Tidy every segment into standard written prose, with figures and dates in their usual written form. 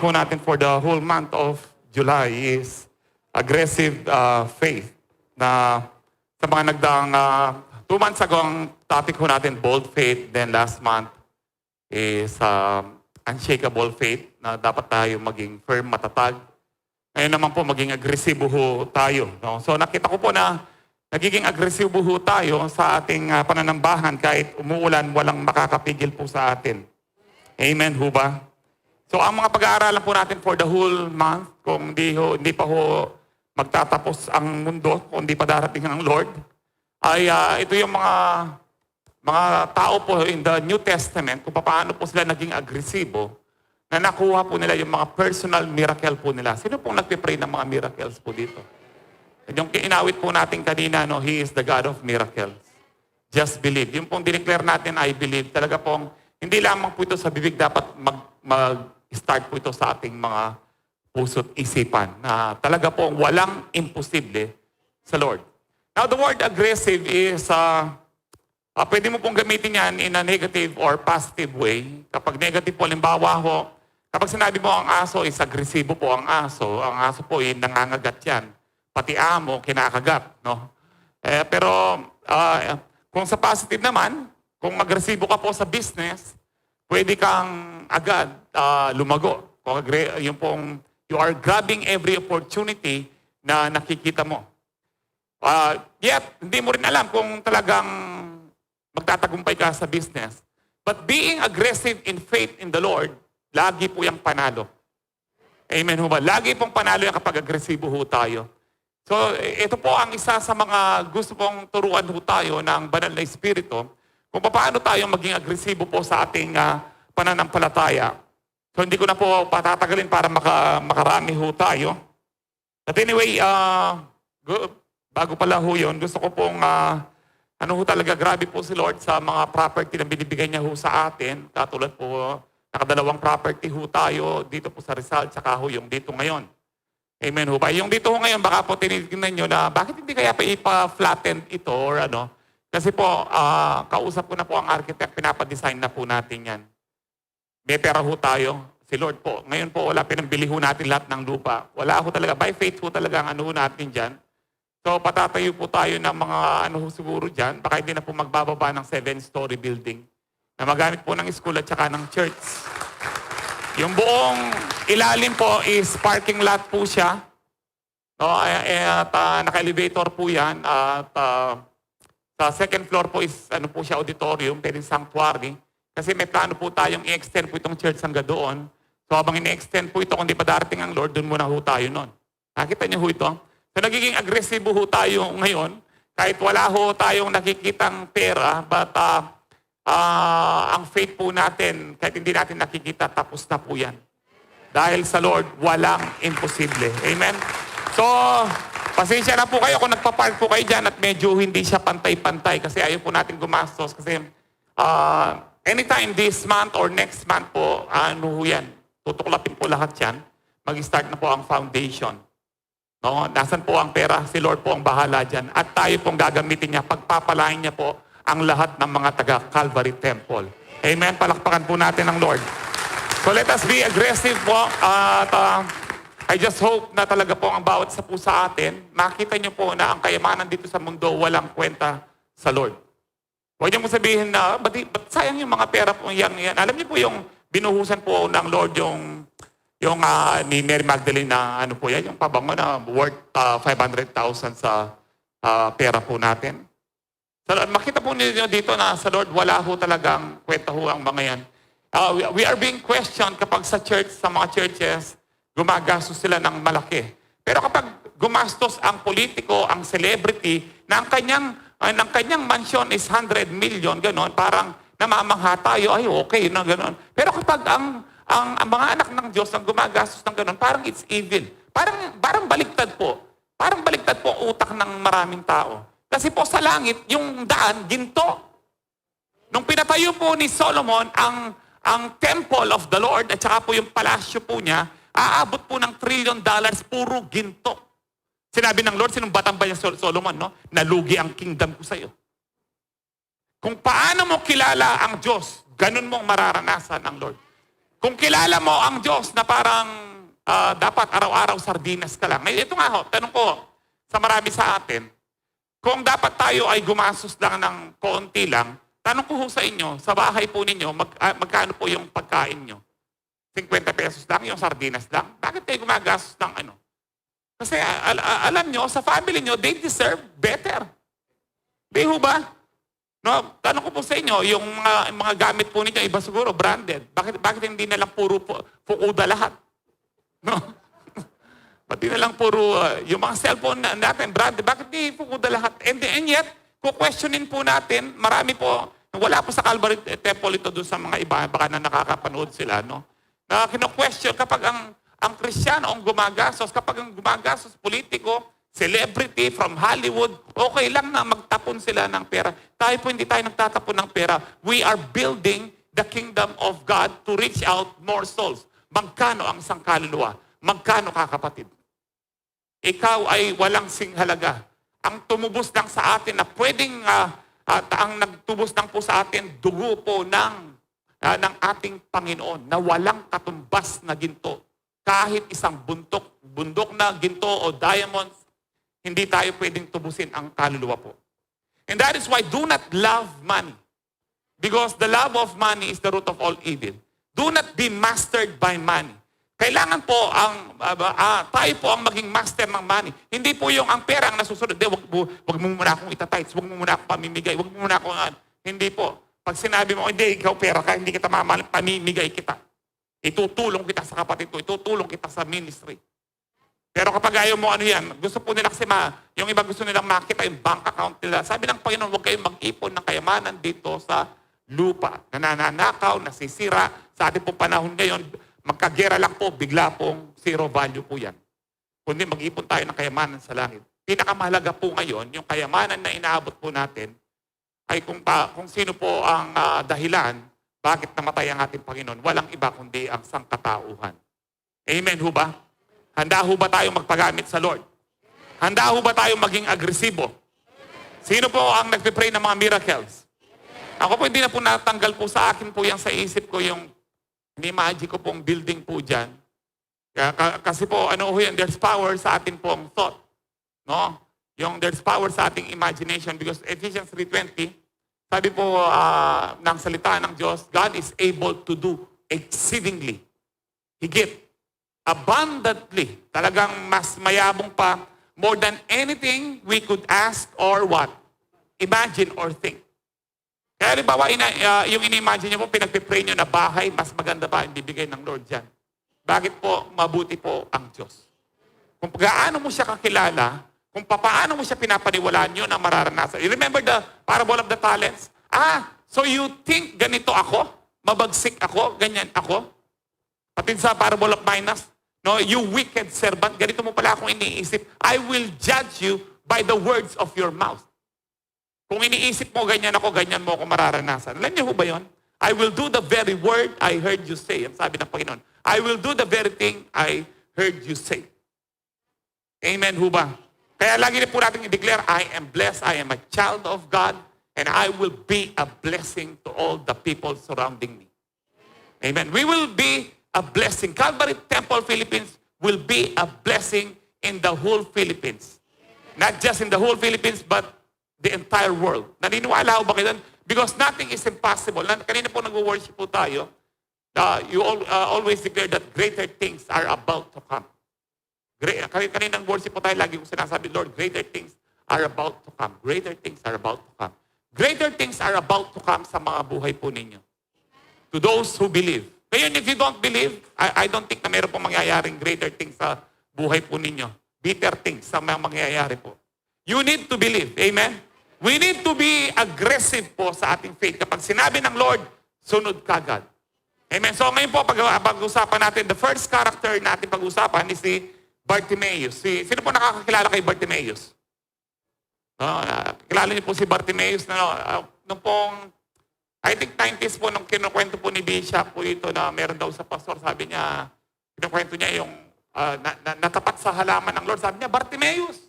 ho natin for the whole month of July is aggressive faith. Na sa mga nagdaang 2 months ago, ang topic ho natin, bold faith. Then last month is unshakable faith, na dapat tayo maging firm, matatag. Ngayon naman po, maging agresibo ho tayo. No? So nakita ko po na nagiging agresibo ho tayo sa ating pananambahan kahit umuulan, walang makakapigil po sa atin. Amen ho ba? So ang mga pag-aaralan po natin for the whole month, kung hindi pa ho magtatapos ang mundo, kung hindi pa darating ang Lord, ay ito yung mga tao po in the New Testament, kung paano po sila naging agresibo, na nakuha po nila yung mga personal miracle po nila. Sino pong nagpipray ng mga miracles po dito? Yung inawit po natin kanina, no, He is the God of miracles. Just believe. Yung pong dineclare natin, I believe, talaga pong hindi lamang po ito sa bibig, dapat mag-start po ito sa ating mga puso't isipan na talaga pong walang imposible sa Lord. Now, the word aggressive is, pwede mo pong gamitin yan in a negative or positive way. Kapag negative po, halimbawa ho, kapag sinabi mo ang aso is agresibo po ang aso po ay nangangagat yan. Pati amo, kinakagat. No? Pero kung sa positive naman, kung agresibo ka po sa business, pwede kang agad lumago. Kung yung pong, you are grabbing every opportunity na nakikita mo. Yet, hindi mo rin alam kung talagang magtatagumpay ka sa business. But being aggressive in faith in the Lord, lagi po yung panalo. Amen ho ba? Lagi pong panalo yan kapag agresibo ho tayo. So, ito po ang isa sa mga gusto pong turuan ho tayo ng banal na Espiritu kung paano tayo maging agresibo po sa ating pananampalataya. So, hindi ko na po patatagalin para makarami ho tayo. But anyway, bago pala ho yun, gusto ko pong talaga, grabe po si Lord sa mga property na binibigay niya ho sa atin. Katulad po, nakadalawang property ho tayo dito po sa Rizal, tsaka ho yung dito ngayon. Amen ho ba? Yung dito ho ngayon, baka po tinitignan nyo na bakit hindi kaya pa ipa-flatten ito or ano. Kasi po, kausap ko na po ang architect, pinapadesign na po natin yan. May pera ho tayo. Si Lord po, ngayon po wala, pinambili ho natin lahat ng lupa. Wala ho talaga, by faith ho talaga ang ano ho natin dyan. So patatayo po tayo ng mga siguro dyan, baka hindi na po magbababa ng 7-story building na magamit po ng school at saka ng church. Yung buong ilalim po is parking lot po siya. No, naka-elevator po yan. At sa second floor po is po siya, auditorium, pwedeng sanctuary. Kasi may plano po tayong i-extend po itong church hanggang doon. So habang i-extend po ito, kung di pa darating ang Lord, doon muna ho tayo nun. Nakita niyo ho ito? So nagiging agresibo ho tayo ngayon, kahit wala ho tayong nakikitang pera, but ang faith po natin, kahit hindi natin nakikita, tapos na po yan. Dahil sa Lord, walang imposible. Amen? So, pasensya na po kayo kung nagpa-park po kayo dyan at medyo hindi siya pantay-pantay kasi ayaw po natin gumastos kasi anytime this month or next month po, yan, tutuklapin po lahat yan. Mag-start na po ang foundation. No, nasan po ang pera? Si Lord po ang bahala dyan. At tayo pong gagamitin niya, pagpapalain niya po ang lahat ng mga taga-Calvary Temple. Amen? Palakpakan po natin ang Lord. So let us be aggressive po. At I just hope na talaga po ang bawat isa po sa atin, makita niyo po na ang kayamanan dito sa mundo walang kwenta sa Lord. Huwag niyo mo sabihin na, ba't sayang yung mga pera po yan. Alam niyo po yung binuhusan po ng Lord yung ni Mary Magdalene na po yan, yung pabango na worth 500,000 sa pera po natin. So, makita po niyo dito na sa Lord, wala ho talagang kwenta ho ang mga yan. We are being questioned kapag sa church, sa mga churches, gumagastos sila ng malaki. Pero kapag gumastos ang politiko, ang celebrity, na ang kanyang mansion is 100 million, gano'n, parang namamangha tayo, ay okay na gano'n. Pero kapag ang mga anak ng Diyos ang gumagastos ng gano'n, parang it's evil. Parang baliktad po. Parang baliktad po ang utak ng maraming tao. Kasi po sa langit, yung daan, ginto. Nung pinatayo po ni Solomon ang temple of the Lord at saka po yung palasyo po niya, aabot po ng $1 trillion, puro ginto. Sinabi ng Lord, sinumbatan ba niya Solomon, no? Nalugi ang kingdom ko sa iyo. Kung paano mo kilala ang Diyos, ganun mong mararanasan ang Lord. Kung kilala mo ang Diyos na parang dapat araw-araw sardinas ka lang. Ito nga ho, tanong ko sa marami sa atin, kung dapat tayo ay gumastos lang ng konti lang, tanong ko ho sa inyo, sa bahay po ninyo, magkano po yung pagkain nyo? 50 pesos lang, yung sardinas lang? Bakit kayo gumagastos ng ano? Kasi alam nyo, sa family nyo, they deserve better. Di ho ba? No, tanong ko po sa inyo, yung mga gamit po ninyo, iba siguro, branded. Bakit hindi na lang puro Fukuda lahat? No? Pati na lang puro, yung mga cellphone natin, branded, bakit di Fukuda lahat? And yet, questionin po natin, marami po, wala po sa Calvary Temple ito doon sa mga iba, baka na nakakapanood sila, no? Na kino-question kapag ang Kristiyano ang gumagastos, kapag ang gumagastos politiko, celebrity from Hollywood, okay lang na magtapon sila ng pera. Tayo po hindi tayo nagtatapon ng pera. We are building the kingdom of God to reach out more souls. Magkano ang isang kaluluwa? Magkano ka, kapatid? Ikaw ay walang singhalaga. Ang tumubos lang sa atin na pwedeng, ang nagtubos lang po sa atin, dugo po ng ating Panginoon na walang katumbas na ginto. Kahit isang bundok na ginto o diamonds, hindi tayo pwedeng tubusin ang kaluluwa po. And that is why do not love money. Because the love of money is the root of all evil. Do not be mastered by money. Kailangan po tayo po ang maging master ng money. Hindi po yung ang pera ang nasusunod. Wag mo muna akong itatights, wag mo muna akong pamimigay, wag mo muna akong hindi po. Pag sinabi mo, hindi, ikaw pera ka, hindi kita mamahal, pamimigay kita. Itutulong kita sa kapatid ko, itutulong kita sa ministry. Pero kapag ayaw mo ano yan, gusto po nila kasi yung iba gusto nilang makita yung bank account nila. Sabi ng Panginoon, huwag kayong mag-ipon ng kayamanan dito sa lupa. Nananakaw, nasisira. Sa ating pong panahon ngayon, magkagera lang po, bigla pong zero value po yan. Kundi mag-ipon tayo ng kayamanan sa langit. Pinakamahalaga po ngayon, yung kayamanan na inaabot po natin, ay kung sino po ang dahilan, bakit namatay ang ating Panginoon. Walang iba kundi ang sangkatauhan. Amen ho ba? Handa ho ba tayong magpagamit sa Lord? Handa ho ba tayong maging agresibo? Sino po ang nagpipray ng mga miracles? Ako po hindi na po natanggal po sa akin po yan sa isip ko yung ni-imagine ko pong building po dyan. Kasi po, ano ho yan, there's power sa atin pong thought. No? Yung there's power sa ating imagination because Ephesians 3:20, sabi po ng salita ng Diyos, God is able to do exceedingly, higit, abundantly, talagang mas mayabong pa, more than anything we could ask or what? Imagine or think. Kaya halimbawa, yung ini-imagine nyo po, pinagpipray nyo na bahay, mas maganda pa ang bibigay ng Lord dyan. Bakit po mabuti po ang Diyos? Kung gaano mo siya kakilala, kung paano mo siya pinapaniwalaan nyo na mararanasan. You remember the parable of the talents? So you think ganito ako? Mabagsik ako? Ganyan ako? Pati sa parable of minas, no, you wicked servant, ganito mo pala akong iniisip. I will judge you by the words of your mouth. Kung iniisip mo, ganyan ako, ganyan mo ako mararanasan. Alam niyo ho ba yun? I will do the very word I heard you say. Ang sabi ng Panginoon. I will do the very thing I heard you say. Amen ho ba? Kaya lagi rin po natin i-declare, I am blessed, I am a child of God, and I will be a blessing to all the people surrounding me. Amen. We will be a blessing. Calvary Temple Philippines will be a blessing in the whole Philippines. Not just in the whole Philippines, but the entire world. Naniniwala ho ba kayo? Because nothing is impossible. Kanina po nag-worship po tayo. You always declare that greater things are about to come. Kaninang worship po tayo, lagi ko sinasabi, Lord, greater things are about to come. Greater things are about to come. Greater things are about to come sa mga buhay po ninyo. To those who believe. Ngayon, if you don't believe, I don't think na meron pong mangyayaring greater things sa buhay po ninyo. Bitter things sa mga mangyayari po. You need to believe. Amen? We need to be aggressive po sa ating faith. Kapag sinabi ng Lord, sunod kagad. Amen? So ngayon po, pag-usapan natin, the first character natin pag-usapan is si Bartimaeus. Sino po nakakakilala kay Bartimaeus? Kilala niyo po si Bartimaeus na nung pong, I think 90s po, nung kinukwento po ni Bishop po ito na meron daw sa pastor, sabi niya, kinukwento niya yung natapat sa halaman ng Lord. Sabi niya, Bartimaeus,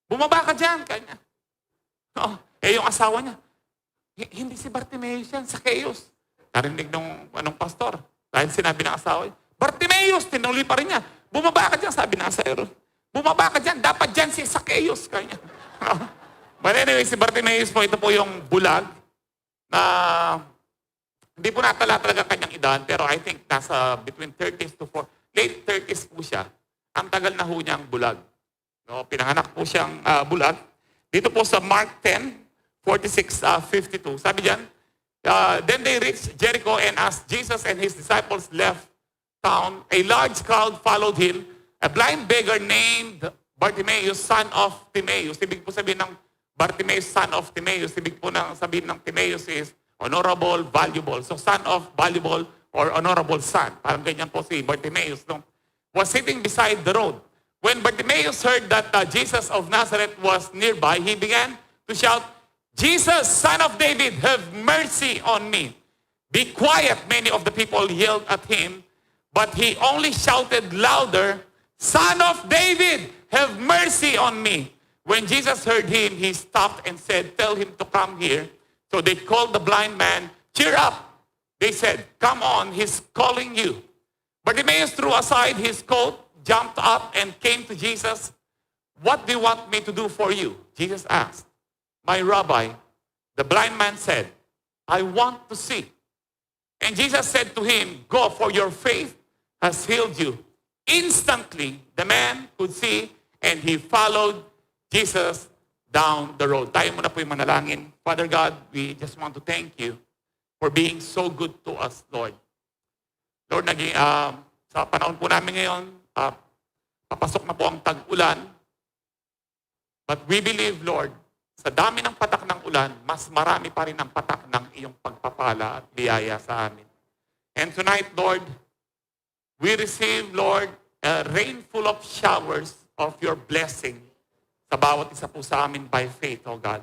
bumaba ka dyan. Kanya. Yung asawa niya, hindi si Bartimaeus yan, Zacchaeus. Narinig nung pastor. Dahil sinabi ng asawa, Bartimeus, tinuloy pa rin niya. Bumaba ka dyan, sabi ng asawa. Bumaba ka dyan, dapat dyan si Zacchaeus. Kanya. But anyway, si Bartimeus po, ito po yung bulag na hindi po natala talaga kanyang edad, pero I think nasa between 30s to late 30s po siya. Ang tagal na ho niyang bulag. No, pinanganak po siyang bulag. Dito po sa Mark 10:46-52. Sabi diyan, then they reached Jericho, and as Jesus and his disciples left town, a large crowd followed him. A blind beggar named Bartimaeus, son of Timaeus. Ibig po sabihin ng Bartimaeus, son of Timaeus. Ibig po sabihin ng Timaeus is honorable, valuable. So son of valuable or honorable son. Parang ganyan po si Bartimaeus. No? Was sitting beside the road. When Bartimaeus heard that Jesus of Nazareth was nearby, he began to shout, Jesus, son of David, have mercy on me. Be quiet, many of the people yelled at him, but he only shouted louder, Son of David, have mercy on me. When Jesus heard him, he stopped and said, tell him to come here. So they called the blind man. Cheer up, they said. Come on, he's calling you. Bartimaeus threw aside his coat, jumped up, and came to Jesus. What do you want me to do for you? Jesus asked. My rabbi, the blind man said, I want to see. And Jesus said to him, go, for your faith has healed you. Instantly, the man could see, and he followed Jesus down the road. Tayo muna po yung manalangin. Father God, we just want to thank you for being so good to us, Lord. Lord, sa panahon po namin ngayon, papasok na po ang tag-ulan. But we believe, Lord, sa dami ng patak ng ulan, mas marami pa rin ang patak ng iyong pagpapala at biyaya sa amin. And tonight, Lord, we receive, Lord, a rain full of showers of your blessing sa bawat isa po sa amin by faith, O God.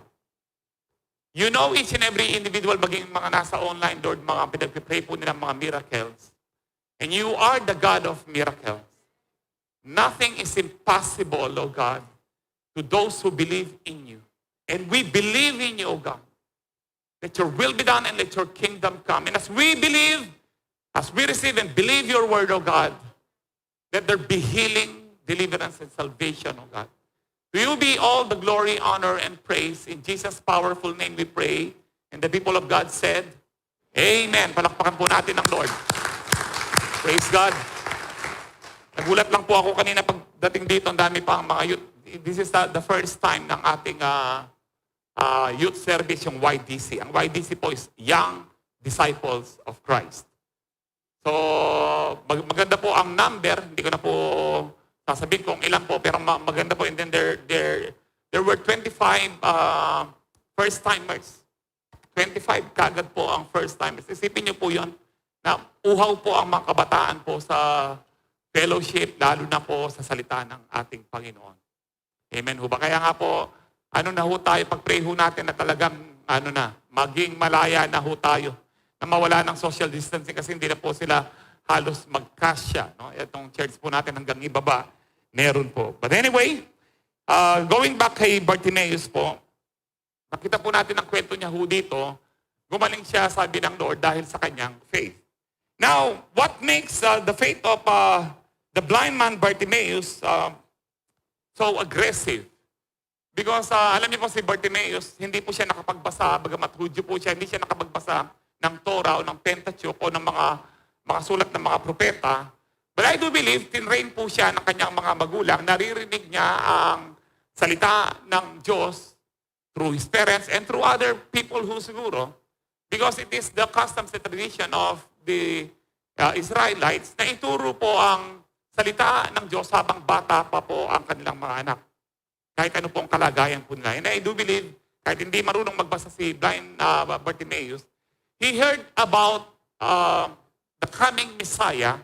You know each and every individual, maging mga nasa online, Lord, mga pinagpipray po nila mga miracles. And you are the God of miracles. Nothing is impossible, O God, to those who believe in you. And we believe in you, O God. Let your will be done and let your kingdom come. And as we believe, as we receive and believe your word, O God, let there be healing, deliverance, and salvation, O God. To you be all the glory, honor, and praise. In Jesus' powerful name we pray. And the people of God said, Amen. Palakpakan po natin ang Lord. Praise God. Nagulat lang po ako kanina pagdating dito, ang dami pa ang mga youth. This is the first time ng ating youth service, yung YDC. Ang YDC po is Young Disciples of Christ. So, maganda po ang number. Hindi ko na po sasabihin kung ilan po, pero maganda po. And then there were 25 first-timers. 25 kagad po ang first-timers. Isipin niyo po yun, na uhaw po ang mga kabataan po sa fellowship, lalo na po sa salita ng ating Panginoon. Amen ho ba? Kaya nga po, ano na ho tayo, pag-pray ho natin na talagang, maging malaya na ho tayo, na mawala ng social distancing kasi hindi na po sila halos magkasya. No? Itong church po natin hanggang ibaba, meron po. But anyway, going back kay Bartimaeus po, nakita po natin ang kwento niya ho dito, gumaling siya, sabi ng Lord, dahil sa kanyang faith. Now, what makes the faith of the blind man Bartimaeus so aggressive? Because alam niyo po si Bartimaeus, hindi po siya nakapagbasa, bagamat Hudyo po siya, hindi siya nakapagbasa ng Torah o ng Pentateuch o ng mga sulat ng mga propeta. But I do believe, tinrain po siya ng kanyang mga magulang, naririnig niya ang salita ng Diyos through his parents and through other people who siguro, because it is the customs and tradition of the Israelites na ituro po ang salita ng Diyos habang bata pa po ang kanilang mga anak. Kahit ano po ang kalagayan po nila. And I do believe, kahit hindi marunong magbasa si blind Bartimaeus, he heard about the coming Messiah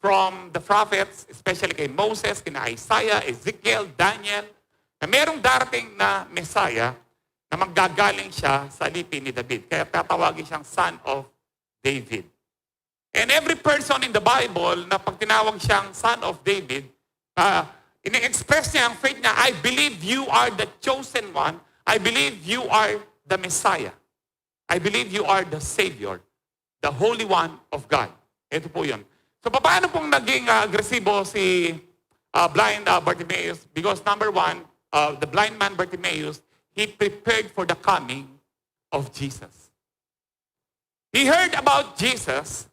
from the prophets, especially kay Moses, kina Isaiah, Ezekiel, Daniel, na merong darating na Messiah na manggagaling siya sa lipi ni David. Kaya tatawagin siyang son of David. And every person in the Bible na pag tinawag siyang son of David, ini-express niya ang faith niya, I believe you are the chosen one. I believe you are the Messiah. I believe you are the Savior, the Holy One of God. Ito po yun. So, paano pong naging agresibo si blind Bartimaeus? Because number one, the blind man Bartimaeus, he prepared for the coming of Jesus. He heard about Jesus,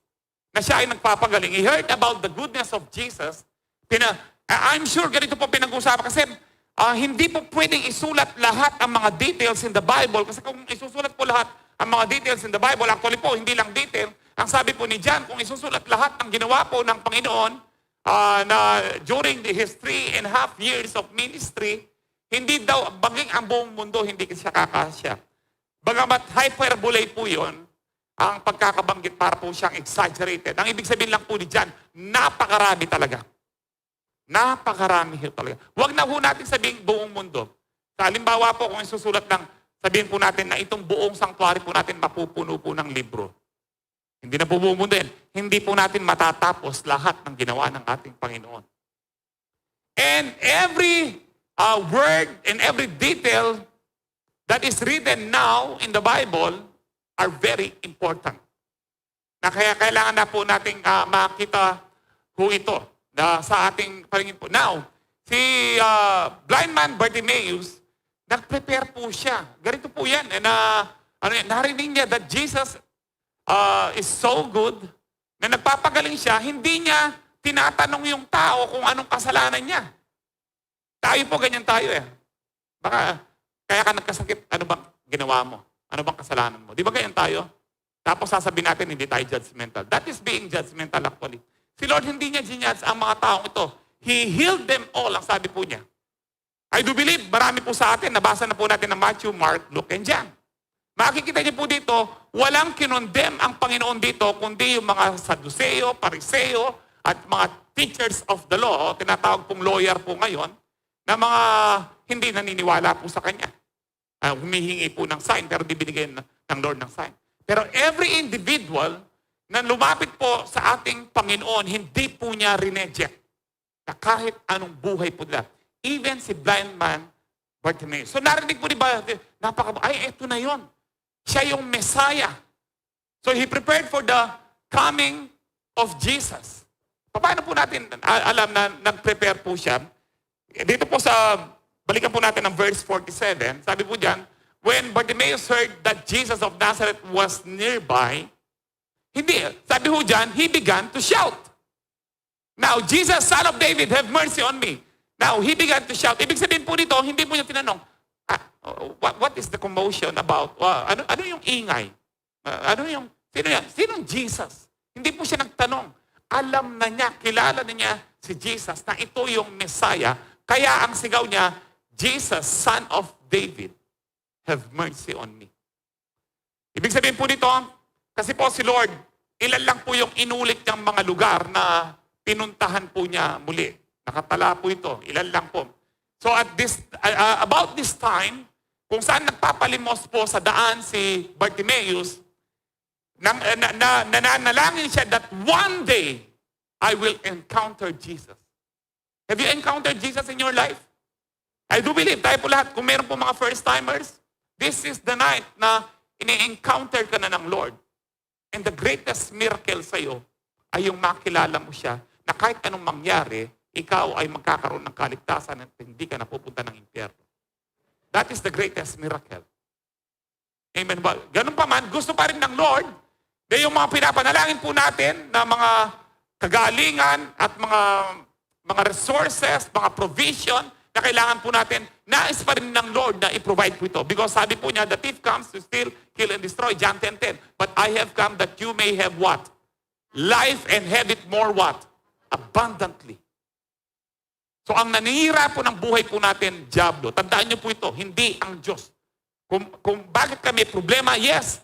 na siya ay nagpapagaling. He heard about the goodness of Jesus. I'm sure ganito po pinag-usapan kasi hindi po pwedeng isulat lahat ang mga details in the Bible. Kasi kung isusulat po lahat ang mga details in the Bible, actually po, hindi lang detail. Ang sabi po ni John, kung isusulat lahat ng ginawa po ng Panginoon na during his 3.5 years of ministry, hindi daw, baging ang buong mundo, hindi siya kakasya. Bagamat hyperbole po yun, ang pagkakabanggit para po siyang exaggerated. Ang ibig sabihin lang po ni John, napakarami talaga. Napakarami talaga. Huwag na po natin sabihin buong mundo. Sa halimbawa po, kung isusulat lang, sabihin po natin na itong buong sanctuary po natin mapupuno po ng libro. Hindi na po buong mundo yan. Hindi po natin matatapos lahat ng ginawa ng ating Panginoon. And every word and every detail that is written now in the Bible are very important. Na kaya kailangan na po nating makita po ito na sa ating paningin po. Now, si blind man Bartimaeus, nag-prepare po siya. Ganito po yan. Narinig niya that Jesus is so good na nagpapagaling siya, hindi niya tinatanong yung tao kung anong kasalanan niya. Tayo po, ganyan tayo eh. Baka, kaya ka nagkasakit, ano bang ginawa mo? Ano bang kasalanan mo? Di ba ganyan tayo? Tapos sasabihin natin, hindi tayo judgmental. That is being judgmental actually. Si Lord hindi niya ginudge ang mga taong ito. He healed them all, ang sabi po niya. I do believe, marami po sa atin, nabasa na po natin ng Matthew, Mark, Luke, and John. Makikita niyo po dito, walang kinondem ang Panginoon dito, kundi yung mga Saduseo, Pariseo, at mga teachers of the law, tinatawag pong lawyer po ngayon, na mga hindi naniniwala po sa Kanya. Humihingi po ng sign, pero di binigyan ng Lord ng sign. Pero every individual na lumapit po sa ating Panginoon, hindi po niya rineject. Na kahit anong buhay po nila. Even si blind man, Bartimaeus. So narinig po diba, ay, eto na yon. Siya yung Messiah. So he prepared for the coming of Jesus. Paano po natin alam na nag-prepare po siya? Dito po sa, balikan po natin ang verse 47. Sabi po diyan, when Bartimaeus heard that Jesus of Nazareth was nearby, hindi, sabi po diyan, he began to shout. Now, Jesus, Son of David, have mercy on me. Now, he began to shout. Ibig sabihin po dito, hindi po niya tinanong, what is the commotion about? Ano yung ingay? Sino yan? Sinong Jesus? Hindi po siya nagtanong. Alam na niya, kilala na niya si Jesus na ito yung Messiah. Kaya ang sigaw niya, Jesus, Son of David, have mercy on me. Ibig sabihin po dito, kasi po si Lord, ilan lang po yung inulit niyang mga lugar na pinuntahan po niya muli. Nakatala po ito, ilan lang po. So at this, about this time, kung saan nagpapalimos po sa daan si Bartimaeus, nananalangin siya that one day, I will encounter Jesus. Have you encountered Jesus in your life? I do believe, tayo po lahat, kung meron po mga first-timers, this is the night na ini-encounter ka na ng Lord. And the greatest miracle sa iyo ay yung makilala mo siya na kahit anong mangyari, ikaw ay magkakaroon ng kaligtasan at hindi ka napupunta ng impyerno. That is the greatest miracle. Amen ba? Ganun pa man, gusto pa rin ng Lord na yung mga pinapanalangin po natin na mga kagalingan at mga resources, mga provision na kailangan po natin, nais pa rin ng Lord na i-provide po ito. Because sabi po niya, the thief comes to steal, kill, and destroy. John 10:10. But I have come that you may have what? Life and have it more what? Abundantly. So ang nanira po ng buhay po natin, diablo. Tandaan niyo po ito, hindi ang Diyos. Kung bakit kami problema, yes,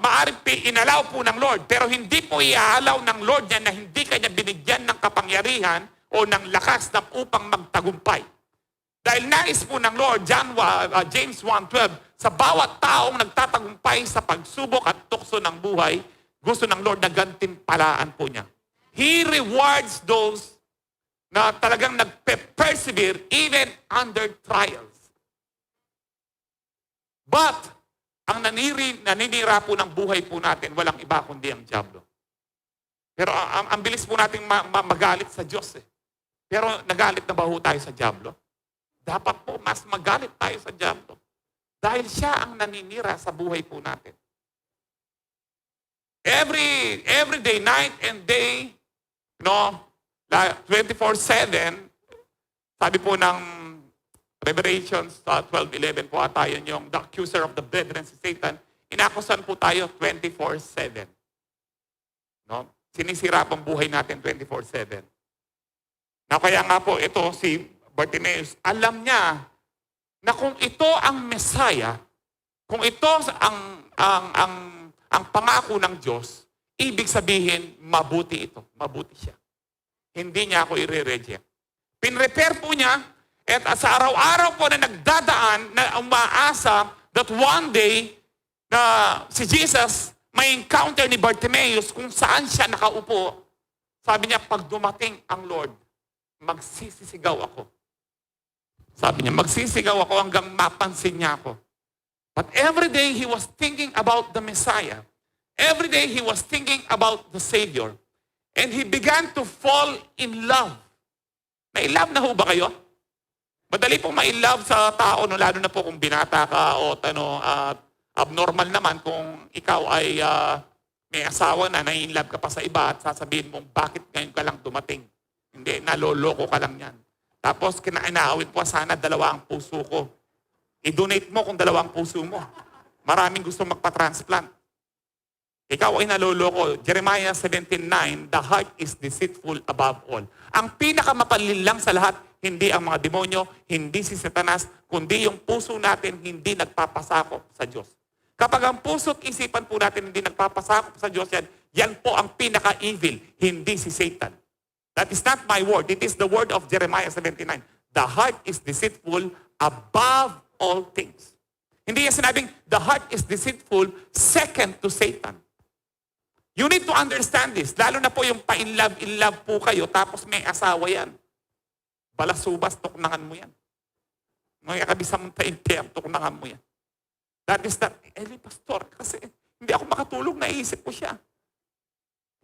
maaaring inalaw po ng Lord, pero hindi po iaalaw ng Lord niya na hindi kanya binigyan ng kapangyarihan o ng lakas na upang magtagumpay. Dahil nais po ng Lord, James 1:12, sa bawat taong nagtatagumpay sa pagsubok at tukso ng buhay, gusto ng Lord na gantimpalaan po niya. He rewards those na talagang nag-persevere even under trials. But, ang naninira po ng buhay po natin, walang iba kundi ang diablo. Pero ang bilis po nating magalit sa Diyos eh. Pero nagalit na ba ho tayo sa diablo? Dapat po mas magalit tayo sa diablo. Dahil siya ang naninira sa buhay po natin. Every day, night and day, 24/7, sabi po ng Revelations 12:11 po ata yun yung the accuser of the brethren, si Satan, inakusan po tayo 24/7. No? Sinisira pang buhay natin 24/7. Na kaya nga po ito si Bartimaeus, alam niya na kung ito ang Messiah, kung ito ang pangako ng Diyos, ibig sabihin, mabuti ito. Mabuti siya. Hindi niya ako i-reject. Pinrepare po niya, at sa araw-araw po na nagdadaan, na umaasa that one day, na si Jesus may encounter ni Bartimaeus kung saan siya nakaupo. Sabi niya, pag dumating ang Lord, magsisisigaw ako. Sabi niya, magsisigaw ako hanggang mapansin niya ako. But every day he was thinking about the Messiah. Every day he was thinking about the Savior. And he began to fall in love. Na-in-love na ho ba kayo? Madali pong ma-in-love sa tao, no? Lalo na po kung binata ka o abnormal naman kung ikaw ay may asawa na, na-in-love ka pa sa iba at sasabihin mong bakit ngayon ka lang dumating. Hindi, naloloko ka lang yan. Tapos kinainaawin po, sana dalawa ang puso ko. I-donate mo kung dalawa ang puso mo. Maraming gusto magpa-transplant. Ikaw ay naloloko. Jeremiah 17:9, the heart is deceitful above all. Ang pinakamapalil lang sa lahat, hindi ang mga demonyo, hindi si Satanas, kundi yung puso natin hindi nagpapasakop sa Diyos. Kapag ang puso at isipan po natin hindi nagpapasakop sa Diyos, yan po ang pinaka-evil, hindi si Satan. That is not my word. It is the word of Jeremiah 17:9. The heart is deceitful above all things. Hindi yan sinabing, the heart is deceitful second to Satan. You need to understand this. Lalo na po yung in love po kayo, tapos may asawa yan. Balasubas, tuknangan mo yan. Mga kabisa mong taintiam, tuknangan mo yan. That is that, pastor, kasi hindi ako makatulog, naisip ko siya.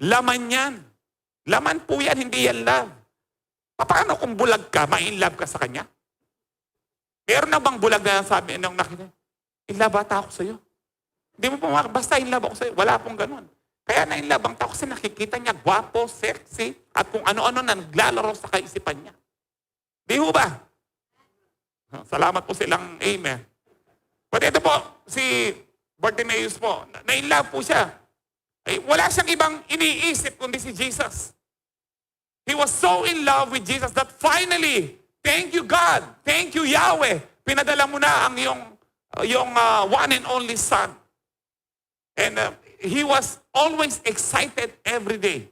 Laman yan. Laman po yan, hindi yan love. Paano kung bulag ka, ma-in-love ka sa kanya? Meron na bang bulag na sabi nung nakita, in-love ata ako sa'yo? Hindi mo pa basta in-love ako sa'yo. Wala pong ganun. Kaya na-in-love ang tao kasi nakikita niya, gwapo, sexy, at kung ano-ano na naglalaro sa kaisipan niya. Di ho ba? Salamat po silang amen. But ito po, si Bartimaeus po, na-in-love po siya. Ay, wala siyang ibang iniisip kundi si Jesus. He was so in love with Jesus that finally, thank you God, thank you Yahweh, pinadala mo na ang yung one and only Son. And he was always excited every day.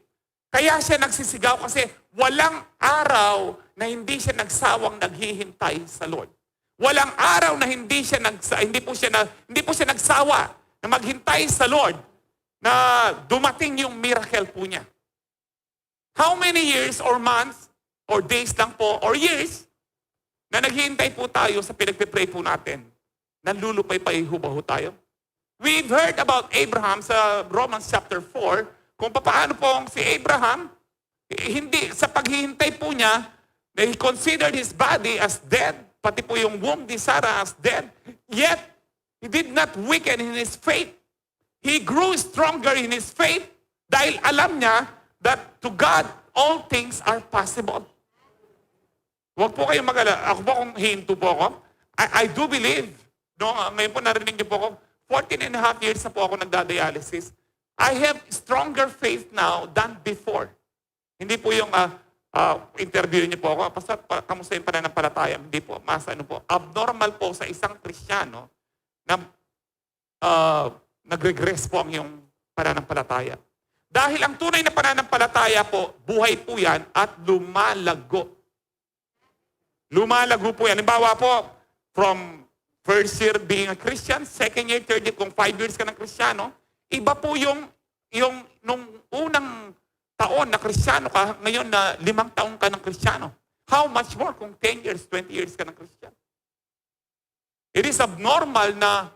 Kaya siya nagsisigaw kasi walang araw na hindi siya nagsawang naghihintay sa Lord. Walang araw na hindi po siya nagsawa na maghintay sa Lord na dumating yung miracle po niya. How many years or months or days lang po or years na naghihintay po tayo sa pinagpipray po natin? Nanlulupay-pay ba ho tayo? We've heard about Abraham sa Romans chapter 4, kung paano pong si Abraham, hindi, sa paghihintay po niya, he considered his body as dead, pati po yung womb ni Sarah as dead, yet he did not weaken in his faith. He grew stronger in his faith dahil alam niya that to God, all things are possible. Huwag po kayong mag-alala. Ako po kung hinto po ako, I do believe, no, ngayon po narinig niyo po ako, 14 and a half years na po ako nagda-dialysis. I have stronger faith now than before. Hindi po yung interview niyo po ako, pastor, kamusta yung pananampalataya? Hindi po, abnormal po sa isang Kristiyano na nag-regress po ang iyong pananampalataya. Dahil ang tunay na pananampalataya po, buhay po yan at lumalago. Lumalago po yan. Halimbawa po, from first year being a Christian, second year, third year, kung 5 years ka ng Kristiyano, iba po yung nung unang taon na Kristiyano ka, ngayon na 5 taon ka ng Kristiyano. How much more kung 10 years, 20 years ka ng Kristiyano? It is abnormal na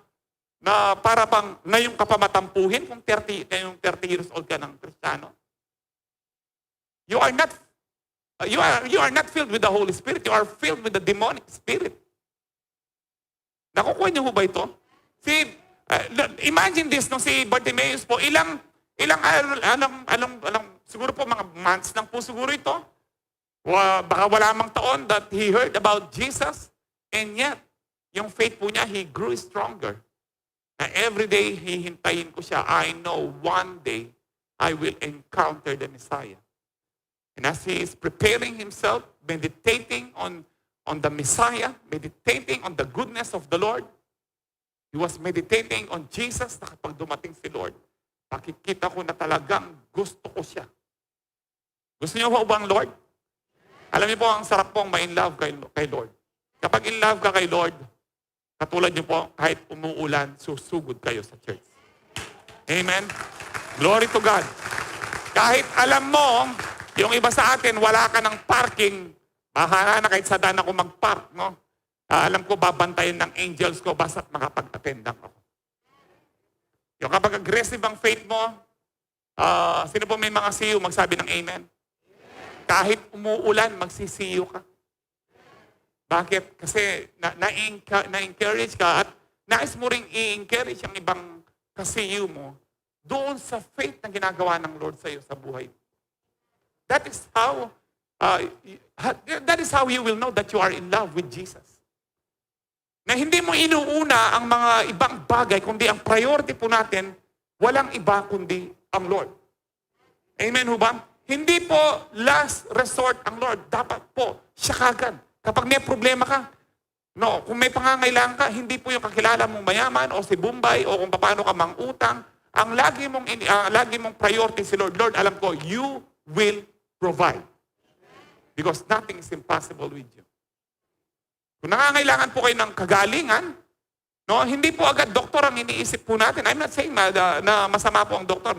para pang ngayon ka pa matampuhin kung 30 years old ka ng Kristiyano. You are not you are not filled with the Holy Spirit. You are filled with the demonic spirit. Nakukuha niyo ho ba ito? Imagine this, no, si Bartimaeus po, siguro po mga months lang po siguro ito. Baka wala mang taon that he heard about Jesus. And yet, yung faith po niya, he grew stronger. Every day, hihintayin ko siya. I know one day, I will encounter the Messiah. And as he is preparing himself, meditating on the Messiah, meditating on the goodness of the Lord, he was meditating on Jesus na kapag dumating si Lord, pakikita ko na talagang gusto ko siya. Gusto niyo ba ang Lord? Alam niyo po, ang sarap pong ma-in love kay Lord. Kapag in love ka kay Lord, katulad niyo po, kahit umuulan, susugod kayo sa church. Amen? Glory to God. Kahit alam mo, yung iba sa atin, wala ka ng parking, bahala na kahit saan ako mag-park, no? Alam ko, babantayan ng angels ko basta't makapag-attend ako. Yung kapag aggressive ang faith mo, sino po may mga siyo magsabi ng amen? Kahit umuulan, magsisiyo ka. Bakit? Kasi na-encourage ka at nais mo rin i-encourage ang ibang kasiyo mo doon sa faith na ginagawa ng Lord sa iyo sa buhay. That is how you will know that you are in love with Jesus. Na hindi mo inuuna ang mga ibang bagay, kundi ang priority po natin, walang iba kundi ang Lord. Amen ho ba? Hindi po last resort ang Lord. Dapat po, siya kagad. Kapag may problema ka, no, kung may pangangailangan ka, hindi po yung kakilala mong mayaman o si Bombay o kung paano ka mangutang. Ang lagi mong priority si Lord. Lord, alam ko, you will provide. Because nothing is impossible with you. Kung nangangailangan po kayo ng kagalingan, no, hindi po agad doktor ang iniisip po natin. I'm not saying na masama po ang doktor.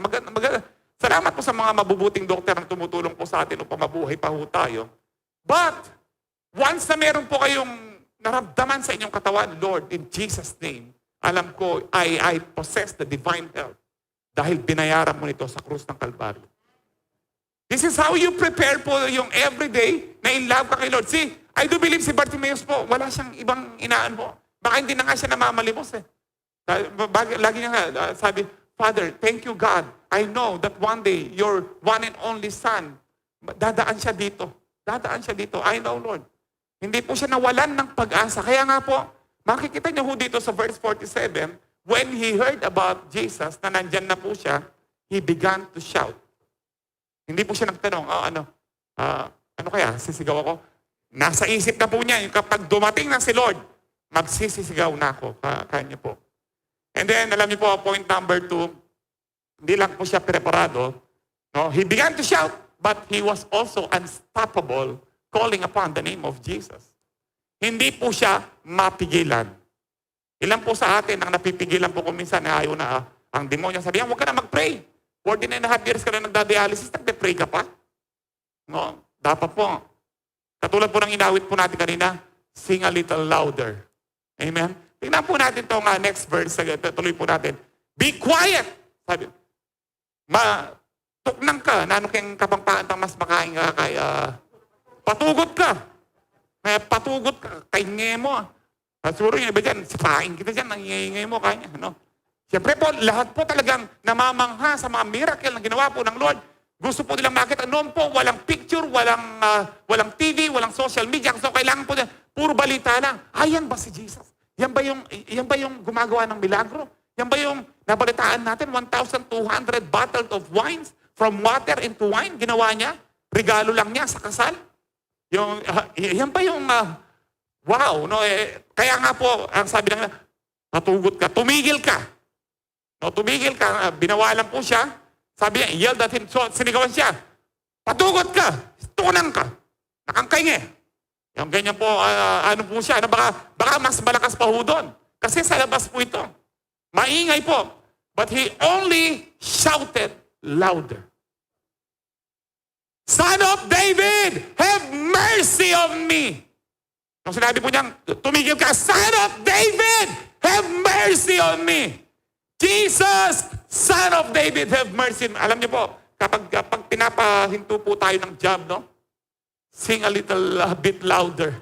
Salamat po sa mga mabubuting doktor na tumutulong po sa atin upang mabuhay pa po tayo. But, once na meron po kayong naramdaman sa inyong katawan, Lord, in Jesus' name, alam ko, I possess the divine health dahil binayaran mo nito sa krus ng Kalbaryo. This is how you prepare po yung everyday na in love ka kay Lord. See, I do believe si Bartimaeus po, wala siyang ibang inaan po. Baka hindi na nga siya namamalimos eh. Lagi niya nga sabi, Father, thank you God. I know that one day, your one and only son, dadaan siya dito. Dadaan siya dito. I know, Lord. Hindi po siya nawalan ng pag-asa. Kaya nga po, makikita niyo ho dito sa verse 47, when he heard about Jesus, na nandyan na po siya, he began to shout. Hindi po siya nagtanong, ano kaya, sisigaw ako? Nasa isip na po niya, yung kapag dumating na si Lord, magsisisigaw na ako, kanya po. And then, alam niyo po, point number 2, hindi lang po siya preparado, no? He began to shout, but he was also unstoppable, calling upon the name of Jesus. Hindi po siya mapigilan. Ilan po sa atin ang napipigilan po kung minsan na ayaw na ang demonyo sabihan, huwag ka na mag-pray. 14.5 years ka na nagda-dialysis, nagde-pray ka pa? No, dapat po. Katulad po ng inawit po natin kanina, sing a little louder. Amen? Tingnan po natin itong next verse. Tuloy po natin. Be quiet! Sabi, tuknang ka, nano kayong kapangpangan mas makain ka kay patugot ka. Patugot ka, kay mo. Siguro yung iba dyan, sipain kita dyan, nangyayingay mo kanya. No? Siyempre po, lahat po talagang namamangha sa mga miracle na ginawa po ng Lord. Gusto po nilang makita. Noon po, walang picture, walang TV, walang social media. So kailangan po nila, puro balita lang. Yan ba si Jesus? Yan ba yung gumagawa ng milagro? Yan ba yung nabalitaan natin? 1,200 bottles of wines from water into wine, ginawa niya? Regalo lang niya sa kasal? Yan ba yung, wow, no? Kaya nga po, ang sabi lang, patugot ka, tumigil ka. No, tumigil ka, binawalan po siya. Sabi niya, yelled at him, so sinigawan siya. Patugot ka, tunan ka, nakangkaingi. Yung ganyan po, ano po siya, baka mas malakas pa ho doon. Kasi sa labas po ito. Maingay po. But he only shouted louder. Son of David, have mercy on me. Nung sinabi po niyang, tumigil ka, Son of David, have mercy on me. Jesus, Son of David, have mercy on me. Alam niyo po, kapag pinapahinto po tayo ng job, no? Sing a little bit louder.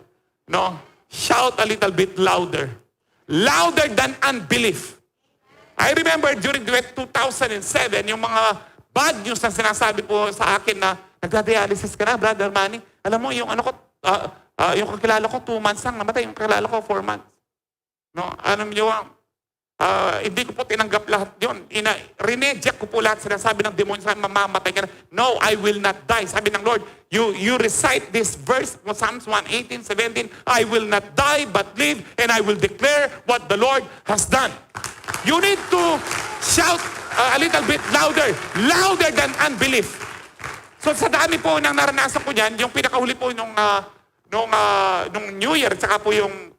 No? Shout a little bit louder. Louder than unbelief. I remember during 2007, yung mga bad news na sinasabi po sa akin na nagda-dialysis ka na, Brother Manny. Alam mo, yung ano ko, yung kakilala ko, 2 months lang namatay. Yung kakilala ko, 4 months. No? Ano nyo, hindi ko po tinanggap lahat yun. Rineject ko po lahat. Sinasabi ng demonyo sa akin, mamamatay ka na. No, I will not die. Sabi ng Lord, you recite this verse, Psalms 1:18, 17, I will not die but live and I will declare what the Lord has done. You need to shout a little bit louder. Louder than unbelief. So sa dami po nang naranasan ko niyan, yung pinakahuli po nung New Year, tsaka po yung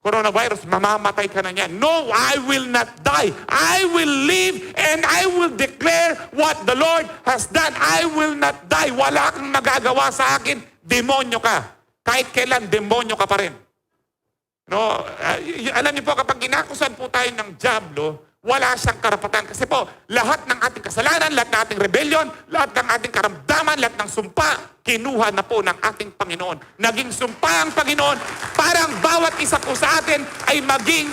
coronavirus, mamamatay ka na niyan. No, I will not die. I will live and I will declare what the Lord has done. I will not die. Wala kang nagagawa sa akin. Demonyo ka. Kahit kailan, demonyo ka pa rin. No, alam niyo po, kapag inakusan po tayo ng diablo, wala siyang karapatan. Kasi po, lahat ng ating kasalanan, lahat ng ating rebellion, lahat ng ating karamdaman, lahat ng sumpa, kinuha na po ng ating Panginoon. Naging sumpa ang Panginoon, parang bawat isa po sa atin ay maging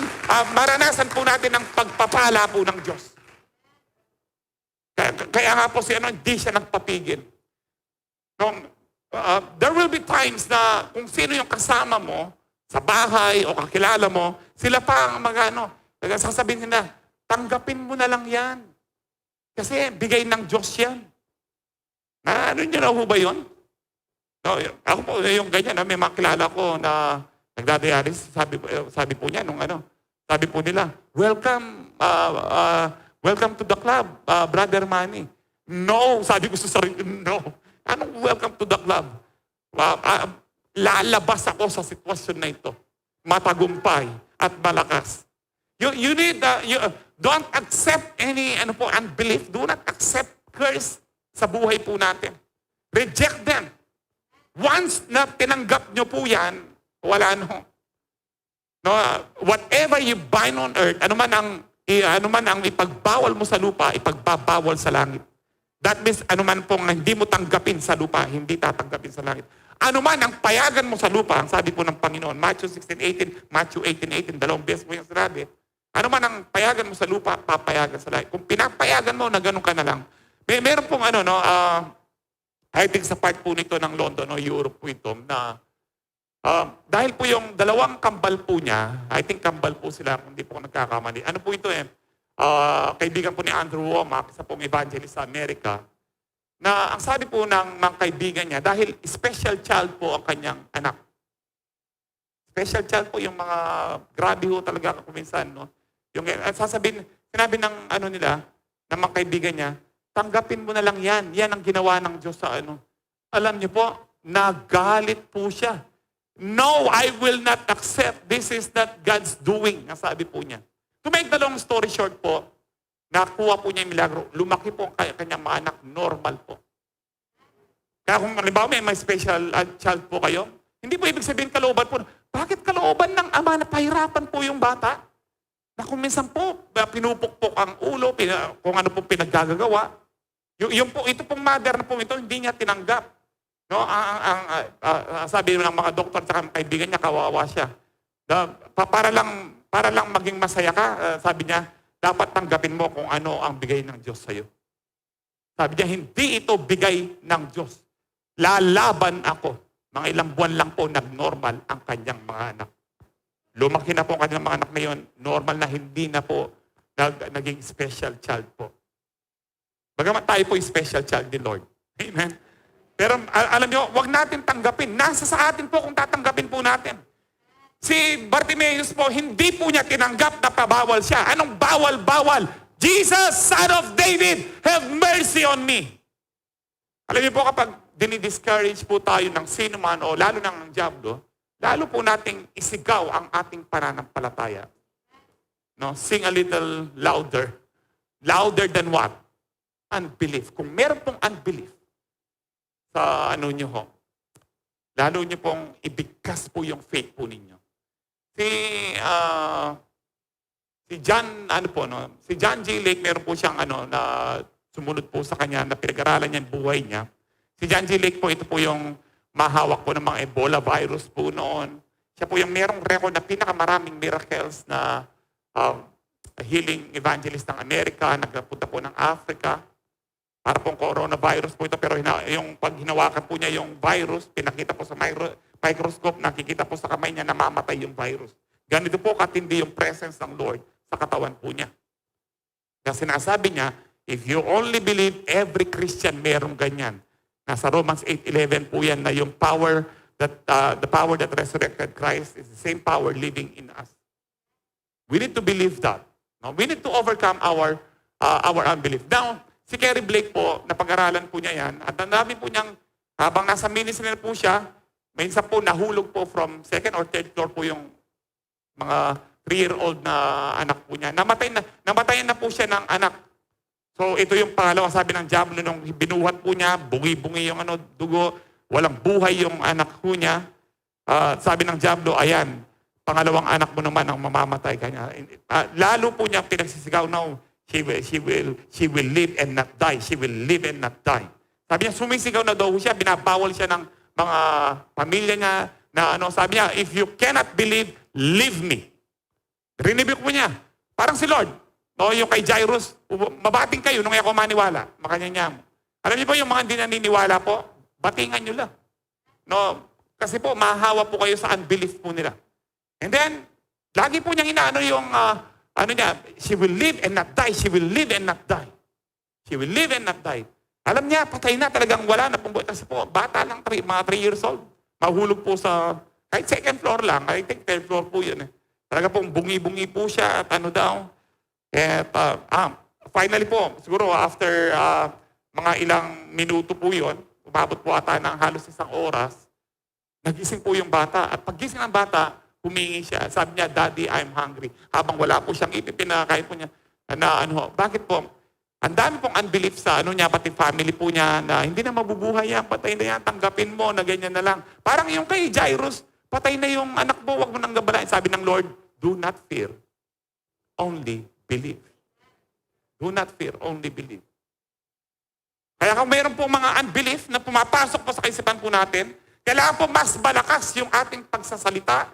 maranasan po natin ang pagpapala po ng Diyos. Kaya nga po hindi siya nagpapigil. There will be times na kung sino yung kasama mo sa bahay o kakilala mo, sila pa ang sasabihin nila, tanggapin mo na lang yan. Kasi bigay ng Diyos yan. Ano nyo na ho ba yun? No, ako po, yung ganyan, may makilala ko na nagdadialis, sabi po niya, sabi po nila, welcome to the club, Brother Manny. No, sabi ko sa sarili, no. Anong welcome to the club? Lalabas ako sa sitwasyon na ito. Matagumpay at malakas. You need, don't accept any unbelief. Do not accept curse sa buhay po natin. Reject them. Once na tinanggap nyo po yan, wala no. Whatever you bind on earth, ano man ang ipagbawal mo sa lupa, ipagbabawal sa langit. That means, ano man pong hindi mo tanggapin sa lupa, hindi tatanggapin sa langit. Ano man ang payagan mo sa lupa, ang sabi po ng Panginoon, Matthew 16:18, Matthew 18:18, 2 beses po yung sinabi. Ano man ang payagan mo sa lupa, papayagan sa langit. Kung pinapayagan mo na ganun ka na lang. Meron pong I think sa part po nito ng London o Europe po ito, na dahil po yung dalawang kambal po niya, I think kambal po sila, kung hindi po nagkakamali. Ano po ito kaibigan po ni Andrew Wommack, isa pong evangelist sa Amerika, na ang sabi po ng mga kaibigan niya, dahil special child po ang kanyang anak. Special child po yung mga, grabe ho talaga kuminsan, no? Yung sinabi ng ng mga kaibigan niya, tanggapin mo na lang yan. Yan ang ginawa ng Diyos sa Alam niyo po, nagalit po siya. No, I will not accept. This is not God's doing. Ang sabi po niya. To make the long story short po, nakuha po niya yung milagro. Lumaki po ang kanyang mga anak. Normal po. Kaya kung halimbawa may special child po kayo, hindi po ibig sabihin kalooban po. Bakit kalooban ng ama na pahirapan po yung bata? Na kung minsan po, pinupukpok ang ulo, kung ano pong pinaggagawa. Ito pong mother na po ito, hindi niya tinanggap. No? Sabi ng mga doktor at kaibigan niya, kawawa siya. Para lang maging masaya ka, sabi niya, dapat tanggapin mo kung ano ang bigay ng Diyos sa'yo. Sabi niya, hindi ito bigay ng Diyos. Lalaban ako. Mga ilang buwan lang po, nag-normal ang kanyang mga anak. Lumaki na po ang kanyang mga anak ngayon, normal na hindi na po naging special child po. Bagamat tayo po yung special child ni Lord. Amen? Pero alam niyo, wag natin tanggapin. Nasa sa atin po kung tatanggapin po natin. Si Bartimaeus po, hindi po niya tinanggap na pabawal siya. Anong bawal-bawal? Jesus, Son of David, have mercy on me. Alam niyo po, kapag dinidiscourage po tayo ng sino man o lalo ng diablo, lalo po nating isigaw ang ating pananampalataya. No? Sing a little louder. Louder than what? Unbelief. Kung meron pong unbelief sa niyo ho, lalo niyo pong ibigkas po yung faith po ninyo. Si John G. Lake, meron po siyang sumunod po sa kanya, na pinag-aralan niya ang buhay niya. Si John G. Lake po, ito po yung mahawak po ng mga Ebola virus po noon. Siya po yung merong record na pinakamaraming miracles na healing evangelist ng Amerika, nagpunta po ng Africa. Para pong coronavirus po ito, pero yung pag hinawakan po niya yung virus, pinakita po sa microscope, nakikita po sa kamay niya, namamatay yung virus. Ganito po katindi yung presence ng Lord sa katawan po niya. Kasi sinasabi niya, if you only believe, every Christian merong ganyan. Nasa Romans 8:11 po yan na yung power that the power that resurrected Christ is the same power living in us. We need to believe that. No? We need to overcome our unbelief. Now, si Kerry Blake po, napag-aralan po niya yan. At ang dami po niyang, habang nasa ministry na po siya, minsan po nahulog po from second or third floor po yung mga 3-year-old na anak po niya. Namatayan na po siya ng anak. So ito yung pangalawa, sabi ng diablo nung binuhat po niya, bungi-bungi yung dugo, walang buhay yung anak po niya. Sabi ng diablo, ayan, pangalawang anak mo naman ang mamamatay kanya. Lalo po niya pinagsisigaw, no, she will live and not die. She will live and not die. Sabi niya, sumisigaw na daw siya, binabawal siya ng mga pamilya niya na sabi niya, if you cannot believe, leave me. Rinibig po niya. Parang si Lord. No, yung kay Jairus, mabating kayo nung ako maniwala. Makanya niya. Alam niyo po yung mga hindi naniniwala po, batingan niyo lang. No, kasi po, mahahawa po kayo sa unbelief po nila. And then, lagi po niyang inaano yung, she will live and not die. She will live and not die. She will live and not die. Alam niya, patay na, talagang wala na pong buhay. Kasi po, bata lang, mga 3 years old. Mahulog po sa, kahit second floor lang, I think third floor po yun. Talaga pong bungi-bungi po siya at daw. At finally po, siguro after mga ilang minuto po yun, umabot po ata ng halos 1 oras, nagising po yung bata. At paggising ng bata, humingi siya. Sabi niya, Daddy, I'm hungry. Habang wala po siyang ipipinakain po niya, bakit po? Ang dami pong unbelief sa niya, pati family po niya, na hindi na mabubuhay yan, patay na yan, tanggapin mo, na ganyan na lang. Parang yung kay Jairus, patay na yung anak mo, wag mo nang gabalain. Sabi ng Lord, do not fear, only believe. Do not fear, only believe. Kaya kung mayroon po mga unbelief na pumapasok po sa kaisipan po natin, kailangan po mas malakas yung ating pagsasalita,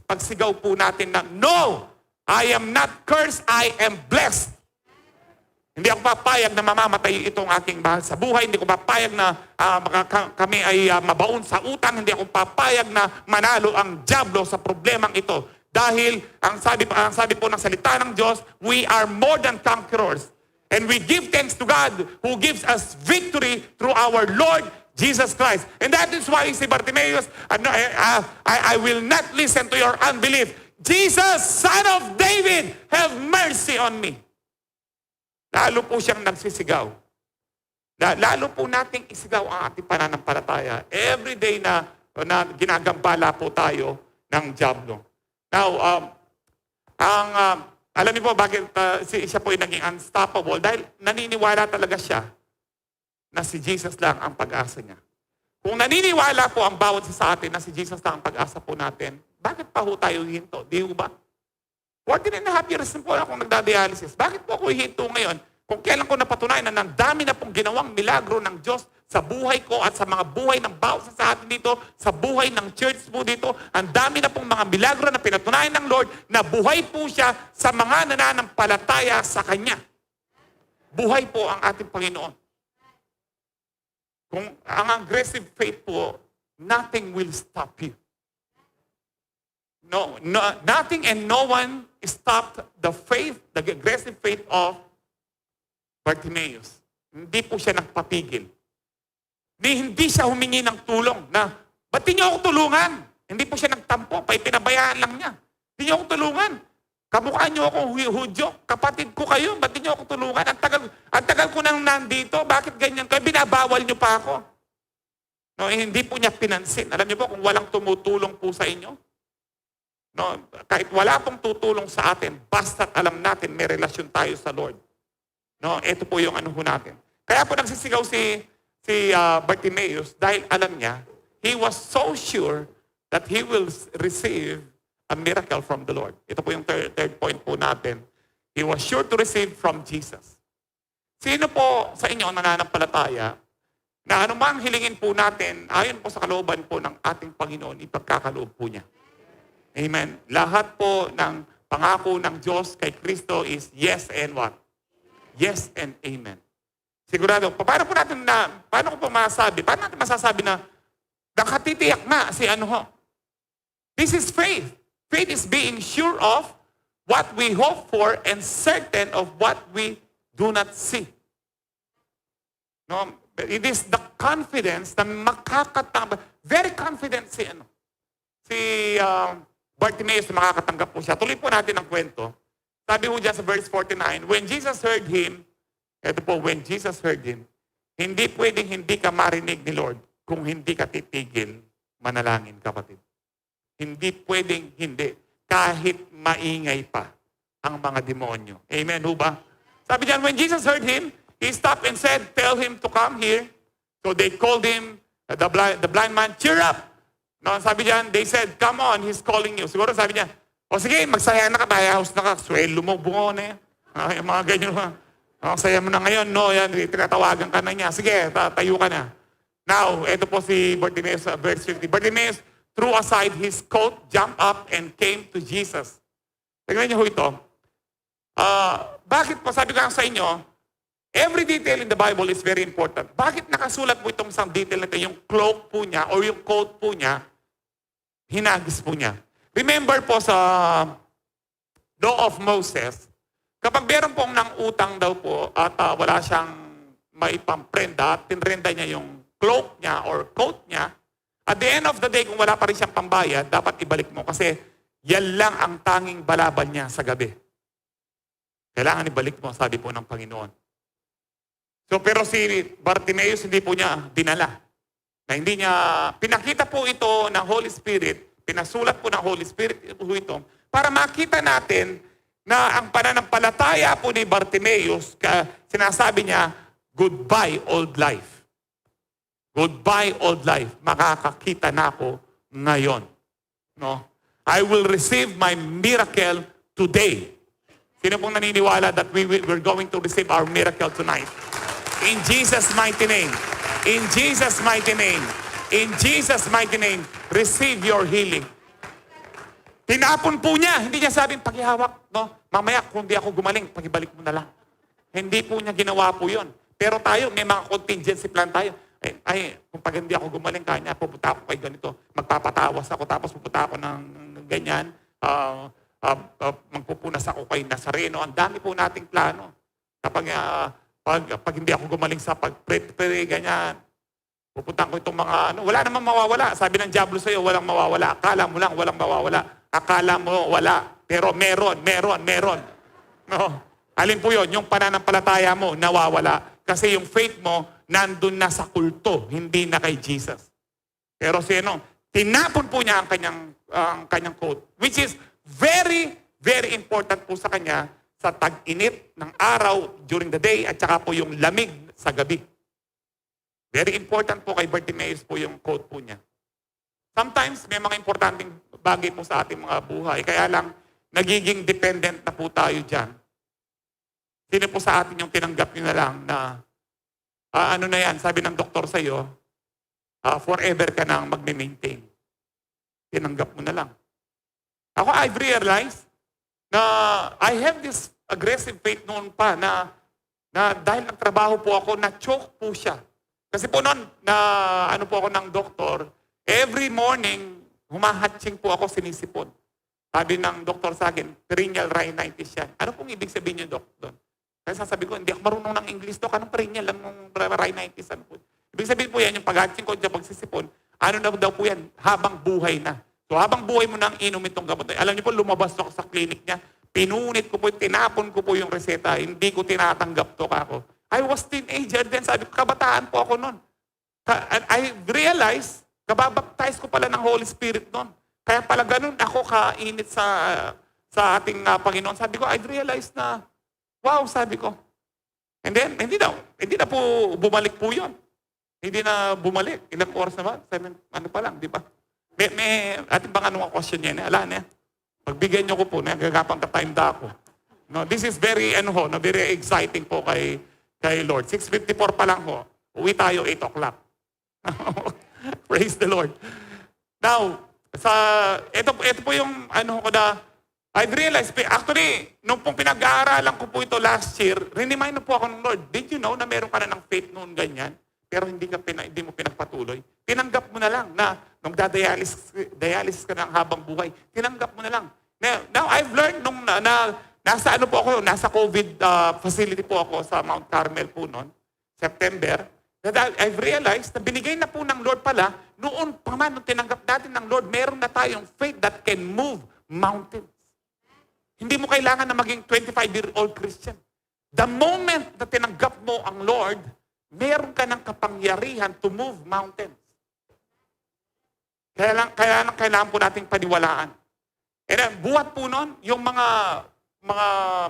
pagsigaw po natin na, no, I am not cursed, I am blessed. Hindi ako papayag na mamamatay itong aking mahal sa buhay. Hindi ko papayag na kami ay mabaon sa utang. Hindi ako papayag na manalo ang diablo sa problemang ito. Dahil ang sabi po ng salita ng Diyos, we are more than conquerors. And we give thanks to God who gives us victory through our Lord Jesus Christ. And that is why si Bartimaeus, I will not listen to your unbelief. Jesus, Son of David, have mercy on me. Lalo po siyang nagsisigaw. Lalo po nating isigaw ang ating pananampalataya. Every day na ginagambala po tayo ng diablo. Now, alam niyo po bakit siya po ay naging unstoppable? Dahil naniniwala talaga siya na si Jesus lang ang pag-asa niya. Kung naniniwala po ang bawat sa atin na si Jesus lang ang pag-asa po natin, bakit pa ho tayo hinto? Di ho ba? 14 and a half years po akong nagda-dialysis. Bakit po ako hinto ngayon? Kung kailan ko napatunayan na ang dami na pong ginawang milagro ng Diyos sa buhay ko at sa mga buhay ng bawat sa atin dito, sa buhay ng church po dito, ang dami na pong mga milagro na pinatunayan ng Lord na buhay po siya sa mga nananampalataya sa Kanya. Buhay po ang ating Panginoon. Kung ang aggressive faith po, nothing will stop you. No, nothing and no one stopped the faith, the aggressive faith of Bartimaeus. Hindi po siya nagpapigil. Hindi siya humingi ng tulong na, ba't di niyo ako tulungan? Hindi po siya nagtampo, pinabayaan lang niya. Hindi niyo ako tulungan. Kamukha niyo akong Hudyo, kapatid ko kayo, ba't di niyo ako tulungan? Ang tagal ko nang nandito, bakit ganyan kayo? Binabawal niyo pa ako. No, hindi po niya pinansin. Alam niyo po, kung walang tumutulong po sa inyo, no, kahit wala pong tutulong sa atin, basta't alam natin may relasyon tayo sa Lord. No, ito po yung ho natin. Kaya po nagsisigaw si Bartimaeus dahil alam niya, he was so sure that he will receive a miracle from the Lord. Ito po yung third point po natin. He was sure to receive from Jesus. Sino po sa inyo nananampalataya na anumang hilingin po natin, ayon po sa kalooban po ng ating Panginoon, ipagkakaloob po niya. Amen. Lahat po ng pangako ng Diyos kay Kristo is yes and what? Yes and amen. Sigurado, paano po natin paano ko po masasabi? Paano natin masasabi na nakatitiyak na si ano ho? This is faith. Faith is being sure of what we hope for and certain of what we do not see. No? It is the confidence na makakatanggap. Very confident si Bartimaeus na makakatanggap po siya. Tuloy po natin ang kwento. Sabi po dyan sa verse 49, when Jesus heard him, ito po, when Jesus heard him, hindi pwedeng hindi ka marinig ni Lord kung hindi ka titigil manalangin, kapatid. Hindi pwedeng hindi. Kahit maingay pa ang mga demonyo. Amen, ho ba? Sabi dyan, when Jesus heard him, he stopped and said, tell him to come here. So they called him, the blind man, cheer up. No, sabi dyan, they said, come on, he's calling you. Siguro sabi niya, o sige, magsaya na ka, house na ka, swelo mo, bungo na yan. Yung mga ganyan. Saya mo na ngayon, no, yan, tinatawagan ka na niya. Sige, tayo ka na. Now, ito po si Bartimaeus, verse 50. Bartimaeus threw aside his coat, jumped up, and came to Jesus. Tingnan niyo ho ito. Bakit po, sabi ko sa inyo, every detail in the Bible is very important. Bakit nakasulat po itong isang detail na ito, yung cloak po niya, or yung coat po niya, hinagis po niya. Remember po sa Law of Moses, kapag meron pong nang utang daw po at wala siyang maipamprenda, tinrenda niya yung cloak niya or coat niya, at the end of the day, kung wala pa rin siyang pambayad, dapat ibalik mo kasi yan lang ang tanging balaban niya sa gabi. Kailangan ibalik mo, sabi po ng Panginoon. So, pero si Bartimaeus hindi po niya dinala. Na hindi niya, pinakita po ito ng Holy Spirit, pinasulat po ng Holy Spirit po ito, para makita natin na ang pananampalataya po ni Bartimaeus, sinasabi niya, goodbye old life. Goodbye old life. Makakakita na ako ngayon. No? I will receive my miracle today. Sino pong naniniwala that we're going to receive our miracle tonight? In Jesus' mighty name. In Jesus' mighty name. In Jesus' mighty name, receive your healing. Tinapon po niya. Hindi niya sabing pakihawak. No? Mamaya, kung di ako gumaling, pakibalik mo na lang. Hindi po niya ginawa po yun. Pero tayo, may mga contingency plan tayo. Kung pag hindi ako gumaling, kanya, pupunta ako kay ganito. Magpapatawas ako, tapos pupunta ako ng ganyan. Magpupunas ako kay Nazareno. Ang dami po nating plano. Pag hindi ako gumaling sa pag-pray, ganyan. Pupunta ko itong mga, wala namang mawawala. Sabi ng Diablo sa'yo, walang mawawala. Akala mo lang, walang mawawala. Akala mo, wala. Pero meron. No? Alin po yun? Yung pananampalataya mo, nawawala. Kasi yung faith mo, nandun na sa kulto, hindi na kay Jesus. Pero tinapon po niya ang kanyang coat, which is very, very important po sa kanya sa tag-init ng araw during the day at saka po yung lamig sa gabi. Very important po kay Bartimaeus po yung coat po niya. Sometimes may mga importanteng bagay po sa ating mga buhay. Kaya lang, nagiging dependent na po tayo dyan. Sino po sa atin yung tinanggap nyo na lang na ano na yan, sabi ng doktor sa'yo, forever ka nang magme-maintain. Tinanggap mo na lang. Ako, I've realized na I have this aggressive faith noon pa na dahil nagtrabaho po ako, na-choke po siya. Kasi po noon, ano po ako ng doktor, every morning, humahatching po ako, sinisipon. Sabi ng doktor sa akin, perennial rhinitis yan. Ano pong ibig sabihin yung doktor? Kaya sasabi ko, hindi ako marunong ng English to. Anong perennial lang ng rhinitis? Ano po? Ibig sabihin po yan, yung pag-hatching ko dyan, pagsisipon, ano na daw po yan? Habang buhay na. So habang buhay mo nang inom itong gamot. Alam niyo po, lumabas ako sa clinic niya. Pinunit ko po, tinapon ko po yung reseta. Hindi ko tinatanggap to ako. I was teenager then. Sabi ko, kabataan po ako noon. I realized, kababaptize ko pala ng Holy Spirit noon. Kaya pala ganun ako kainit sa ating Panginoon. Sabi ko, I realized na, wow, sabi ko. And then, hindi na po bumalik po yun. Hindi na bumalik. Ilang oras na ba? 7, ano pa lang, di ba? May ating bang anong question yan? Ala na. Pagbigyan nyo ko po, nagagapang ka-time da ako. No, this is very, very exciting po kay kay Lord. 6:54 pa lang ho. Uwi tayo 8 o'clock. Praise the Lord. Now, ito po yung ano ko na, I've realized, actually, nung pong pinag-aaralan ko po ito last year, remind na po ako ng Lord, did you know na meron ka na ng faith noon ganyan, pero hindi mo pinagpatuloy? Tinanggap mo na lang na nung dialysis ka ng habang buhay, tinanggap mo na lang. Now I've learned nung nasa ano po ako, nasa COVID facility po ako sa Mount Carmel po noon, September, that I've realized na binigay na po ng Lord pala, noon pa man, nung tinanggap natin ng Lord, meron na tayong faith that can move mountains. Hindi mo kailangan na maging 25-year-old Christian. The moment na tinanggap mo ang Lord, meron ka ng kapangyarihan to move mountains. Kailangan po nating paniwalaan. And then, buhat po nun, yung mga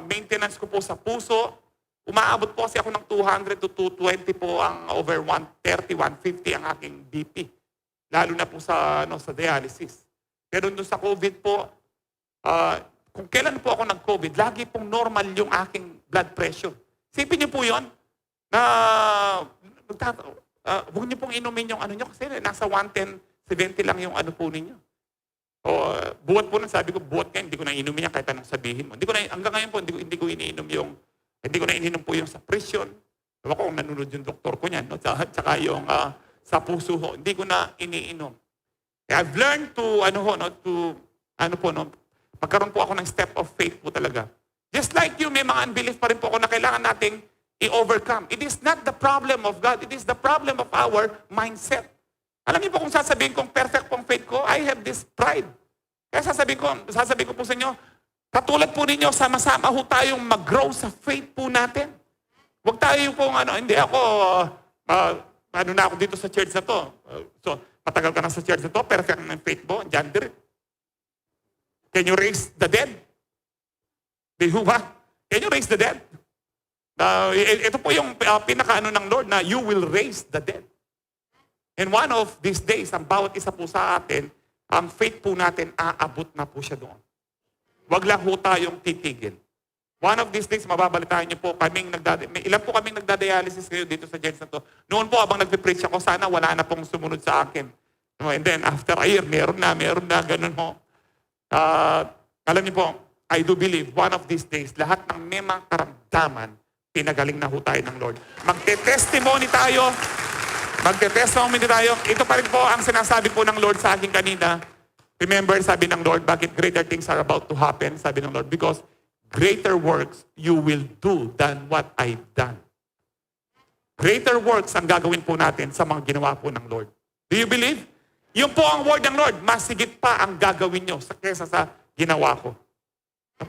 maintenance ko po sa puso, umaabot po kasi ako ng 200 to 220 po ang over 130, 150 ang aking BP. Lalo na po sa dialysis. Pero doon sa COVID po, kung kailan po ako nag-COVID, lagi pong normal yung aking blood pressure. Sipin niyo po yun, na huwag niyo pong inumin yung ano niyo kasi nasa 110, 70 lang yung ano po ninyo. O buhat po nang sabi ko, buhat ka, hindi ko na inumin yan kahit anong sabihin mo. Hanggang ngayon po, hindi ko na ininom po yung sa presyon. Ewan ko kung nanonood yung doktor ko niyan, no? Tsaka yung sa puso ho, hindi ko na iniinom. I've learned to, magkaroon po ako ng step of faith po talaga. Just like you, may mga unbelief pa rin po ako na kailangan nating i-overcome. It is not the problem of God. It is the problem of our mindset. Alam niyo po kung sasabihin kong perfect pong faith ko, I have this pride. Kaya sasabihin ko po sa inyo, katulad po ninyo, sama-sama ho tayong mag-grow sa faith po natin. Huwag tayo pong hindi ako, na ako dito sa church na to. So, matagal ka na sa church na to, perfect ng faith mo, dyan direct. Can you raise the dead? Can you raise the dead? Ito po yung pinaka-ano ng Lord na you will raise the dead. And one of these days, ang bawat isa po sa atin, ang faith po natin, aabot na po siya doon. Huwag lang po tayong titigil. One of these days, mababalitaan niyo po, ilan po kaming nagdadialysis kayo dito sa church na to. Noon po, habang nagpipreach ako, sana wala na pong sumunod sa akin. And then, after a year, meron na, ganun ho. Alam niyo po, I do believe, one of these days, lahat ng may mga karamdaman, pinagaling na ho tayo ng Lord. Magte-testimony tayo. Ito pa rin po ang sinasabi po ng Lord sa akin kanina. Remember, sabi ng Lord, bakit greater things are about to happen? Sabi ng Lord, because greater works you will do than what I've done. Greater works ang gagawin po natin sa mga ginawa po ng Lord. Do you believe? Yun po ang word ng Lord. Mas higit pa ang gagawin nyo kesa sa ginawa ko.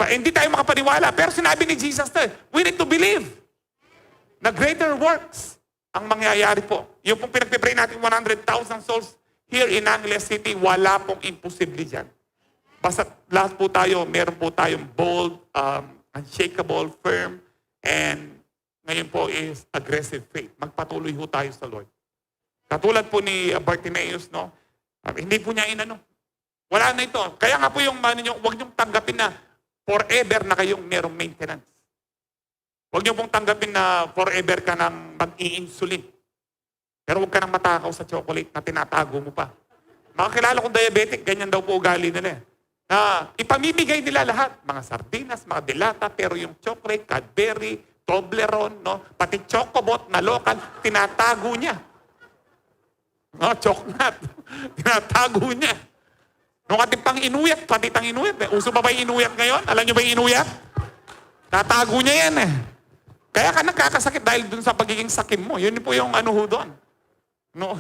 Hindi tayo makapaniwala. Pero sinabi ni Jesus na, we need to believe na greater works ang mangyayari po. Yung pong pinagpipray natin 100,000 souls here in Angeles City, wala pong imposible dyan. Basta lahat po tayo, meron po tayong bold, unshakable, firm, and ngayon po is aggressive faith. Magpatuloy po tayo sa Lord. Katulad po ni Bartimaeus, no? Hindi po niya inano. Wala na ito. Kaya nga po yung huwag niyong tanggapin na forever na kayong merong maintenance. Huwag niyo pong tanggapin na forever ka nang mag-i-insulin. Pero huwag ka nang matakaw sa chocolate na tinatago mo pa. Makakilala kong diabetic, ganyan daw po ugali nila. Na ipamimigay nila lahat. Mga sardinas, mga delata, pero yung chocolate, Cadbury, Toblerone, no? Pati Chocobot na local, tinatago niya. No, chocolate. Tinatago niya. Nung ating pang inuyat, pati tang inuyat. Uso pa ba yung inuyat ngayon? Alam niyo ba yung inuyat? Tatago niya yan eh. Kaya ka nagkakasakit dahil dun sa pagiging sakim mo. Yun po yung ano ho doon. No.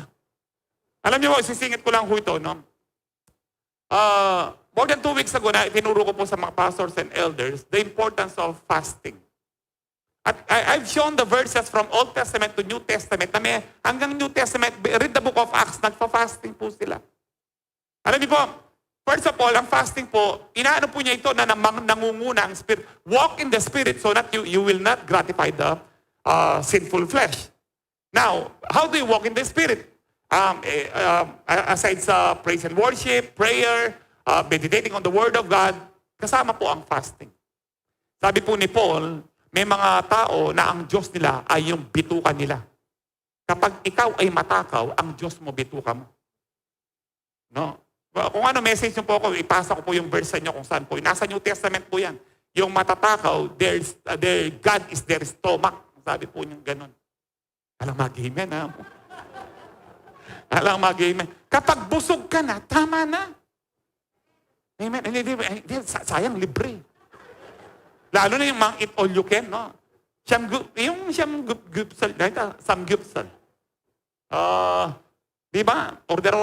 Alam niyo po, sisingit ko lang ho ito, no? More than 2 weeks ago na itinuro ko po sa mga pastors and elders the importance of fasting. At I've shown the verses from Old Testament to New Testament na hanggang New Testament, read the book of Acts, nagpa-fasting po sila. Alam niyo po, first of all, ang fasting po, inaano po niya ito na nangunguna ang spirit. Walk in the spirit so that you will not gratify the sinful flesh. Now, how do you walk in the spirit? Aside sa praise and worship, prayer, meditating on the Word of God, kasama po ang fasting. Sabi po ni Paul, may mga tao na ang Diyos nila ay yung bituka nila. Kapag ikaw ay matakaw, ang Diyos mo bituka mo. No? Kung ano message nyo po ako, ipasa ko po yung verse sa inyo kung saan po. Nasa New Testament po yan. Yung matatakaw, their God is their stomach. Sabi po niyang ganun. Alang mag-amen, ha? Alang mag-amen. Kapag busog ka na, tama na. Amen. Hindi, sayang, libre. Lalo na yung mga eat all you can, no? Samgyupsal. Di ba? Order.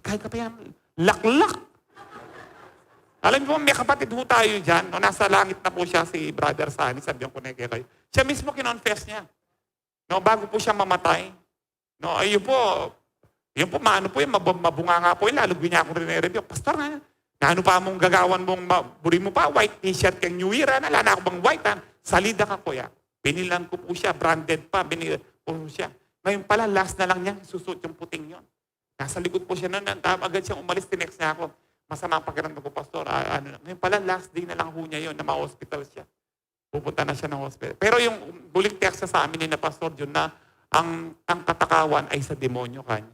Kaya ka pa yan. Laklak. Alam mo, may kapatid ho tayo dyan. No, nasa langit na po siya, si Brother Sani. Sabihan ko na kayo. Siya mismo kinonfess niya. No, bago po siya mamatay. No, ayun po, maano po yun, mabunga nga po yun. Lalo niya ako rin-review. Pastor nga, naano pa mong gagawan mong, buri mo pa, white t-shirt kang New Year, wala na ako bang white, ha? Salida ka kuya. Binilan ko po siya, branded pa, binilan po siya. Ngayon pala, last na lang niya, susuot yung puting yon. Nasa likod po siya na, agad siyang umalis, tinext niya ako. Masama ang pakiramdam ko, Pastor. Ngayon pala, last day na lang ho niya yun, na ma-hospital siya. Pupunta na siya ng hospital. Pero yung huling text sa amin ni na Pastor John na ang katakawan ay sa demonyo kanya.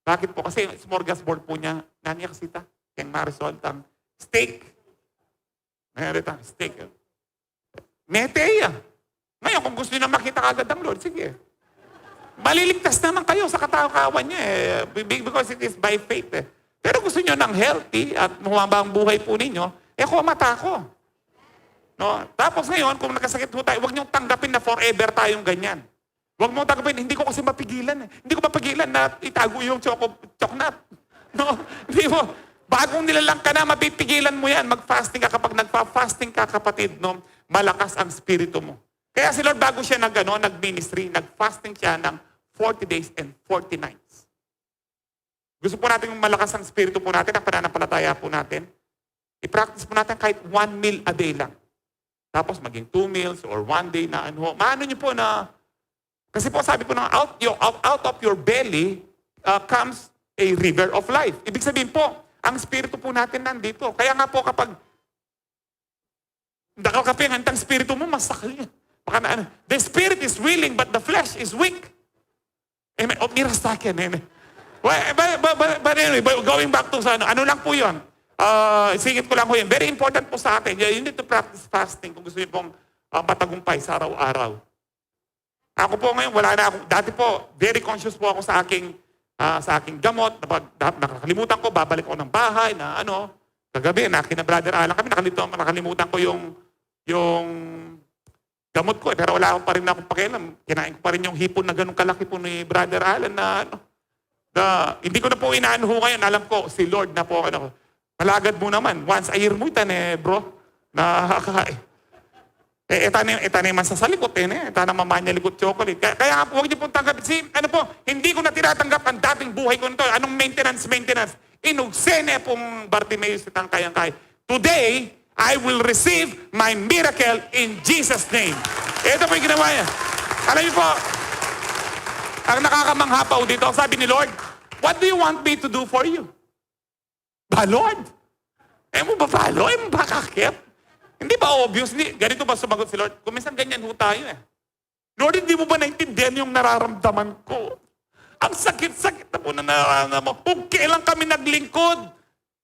Bakit po? Kasi yung smorgasbord po niya, naniya kasita, yung Marisol, ang steak. Mayroon steak. Meteya. Ngayon, kung gusto niyo na makita kagad ang Lord, sige. Maliligtas naman kayo sa katakawan niya because it is by faith Pero gusto niyo ng healthy at humaba ang buhay po ninyo, kumata ko. No? Tapos ngayon, kung nakasakit po tayo, huwag niyong tanggapin na forever tayong ganyan. Huwag mo tanggapin, hindi ko kasi mapigilan. Hindi ko mapigilan na itago yung choknat. No? Hindi mo. Bagong nilalang ka na, mapipigilan mo yan. Mag-fasting ka. Kapag nagpa-fasting ka, kapatid, no, malakas ang spirito mo. Kaya si Lord, bago siya nag-ministry, nag-fasting siya ng 40 days and 40 nights. Gusto po natin yung malakas ang spirito po natin, ang pananampalataya po natin. I-practice po natin kahit 1 meal a day lang. Tapos maging 2 meals or 1 day na ano. Maano niyo po na, kasi po sabi po na out of your belly comes a river of life. Ibig sabihin po, ang spirito po natin nandito. Kaya nga po kapag nakakapingan ang spirito mo, masakal yan. Baka na, the spirit is willing but the flesh is weak. Amen. O, miras sa akin. Amen. But anyway, going back to sa ano lang po yun. Singit ko lang po yun. Very important po sa atin. You need to practice fasting kung gusto niyo pong matagumpay sa araw-araw. Ako po ngayon, wala na ako. Dati po, very conscious po ako sa aking gamot. Nakakalimutan ko, babalik ako ng bahay na ano. Kagabi, kina Brother Alan kami, nakalimutan ko yung gamot ko. Pero wala pa rin akong pakialam. Kinain ko pa rin yung hipon na ganun kalaki po ni Brother Alan na ano. Hindi ko na po inaano ngayon. Alam ko, si Lord na po. Malagad mo naman. Once a year mo itan bro. Nakakain. Eta na yung masasalikot Eta na mamanya likot chocolate. Kaya nga po, huwag niyo pong tanggapin. Hindi ko na tinatanggap ang dating buhay ko nito. Anong maintenance? Inugsene pong Bartimeus itang kayang-kaya. Today, I will receive my miracle in Jesus' name. Ito po yung ginawa niya. Alam niyo po, ang nakakamangha pa dito, sabi ni Lord, what do you want me to do for you? Lord? Mo ba follow? Mo ba kakip? Hindi ba obvious? Ganito ba sumagot si Lord? Kung minsan ganyan ho tayo Lord, hindi mo ba naintindihan yung nararamdaman ko? Ang sakit-sakit na po na nararamdaman mo. Kung kailan kami naglingkod,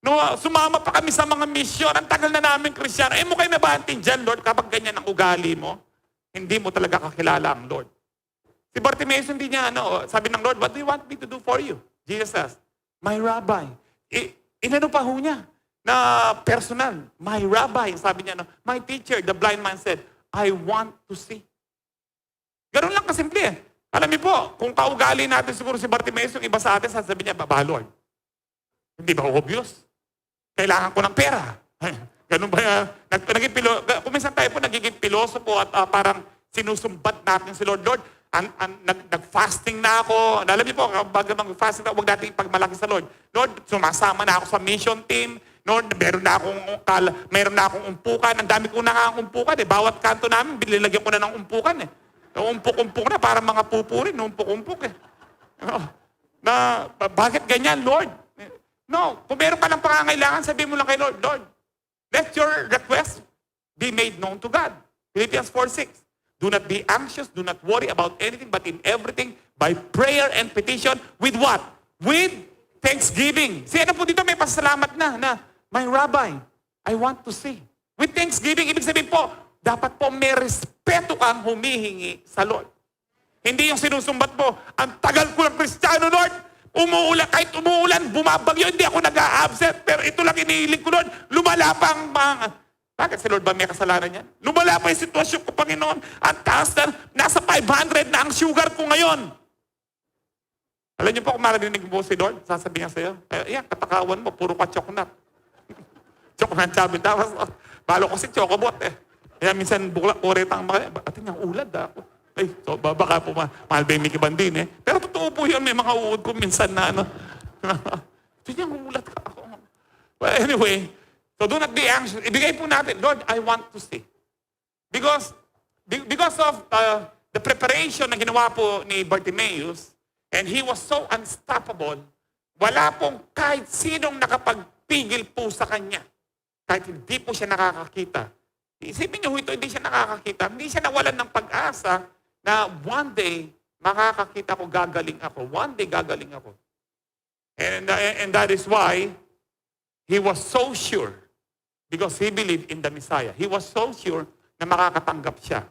no, sumama pa kami sa mga misyon. Ang tagal na namin Kristyano. Mo kayo nabahantin dyan, Lord, kapag ganyan ang ugali mo, hindi mo talaga kakilala ang Lord. Si Bartimeus hindi niya, sabi ng Lord, what do you want me to do for you? Jesus says, my rabbi. Inano pa ho niya na personal. My rabbi, sabi niya, my teacher, the blind man said, I want to see. Ganun lang kasimple Alam niyo po, kung kaugali natin siguro si Bartimeus, yung iba sa atin, sasabihin niya, Lord. Hindi ba obvious? Kailangan ko ng pera. Ganun ba? Kung minsan tayo po nagiging pilosopo at parang sinusumbat natin si Lord. Lord, nag-fasting na ako. Alam niyo po, kapag mag-fasting na, huwag natin ipagmalaki sa Lord. Lord, sumasama na ako sa mission team. Lord, meron na akong umpukan. Ang dami ko na nga umpukan Bawat kanto namin, binilagyan ko na ng umpukan Umpuk-umpuk na, parang mga pupurin. Umpuk-umpuk Bakit ganyan, Lord? No, kung meron ka lang pangangailangan, sabihin mo lang kay Lord, Lord, let your request be made known to God. Philippians 4:6. Do not be anxious, do not worry about anything, but in everything, by prayer and petition, with what? With thanksgiving. Si ano po dito may pasalamat na, my rabbi, I want to see. With thanksgiving, ibig sabihin po, dapat po may respeto kang humihingi sa Lord. Hindi yung sinusumbat mo, ang tagal ko ng Kristiyano, Lord, umuulan, kahit umuulan, bumabagyo, hindi ako nag-a-absent, pero ito lang inihiling ko, Lord, lumala pang mga... Bakit si Lord ba may kasalanan yan? Lumala pa yung sitwasyon ko, Panginoon. Ang taas na, nasa 500 na ang sugar ko ngayon. Alam niyo po kung marinig mo si Lord, sasabihin niya sa'yo, yan, katakawan mo, puro ka choknat. Choknat sabi, tapos, balo ko si chocobot eh. Kaya minsan bukla, oretang mga, atin yung ulad ako. Ay, so, baka po mahal ba yung Mickey Bandin eh. Pero totoo po yun, may mga uod ko minsan na ano. Ito yung ulad ka ako. Well, anyway, so do not be anxious. Ibigay po natin, Lord, I want to see. Because of the preparation na ginawa po ni Bartimaeus, and he was so unstoppable, wala pong kahit sinong nakapagpigil po sa kanya. Kahit hindi po siya nakakakita. Isipin niyo ito, hindi siya nakakakita. Hindi siya nawalan ng pag-asa na one day, makakakita ko, gagaling ako. One day, gagaling ako. And that is why he was so sure. Because he believed in the Messiah. He was so sure na makakatanggap siya.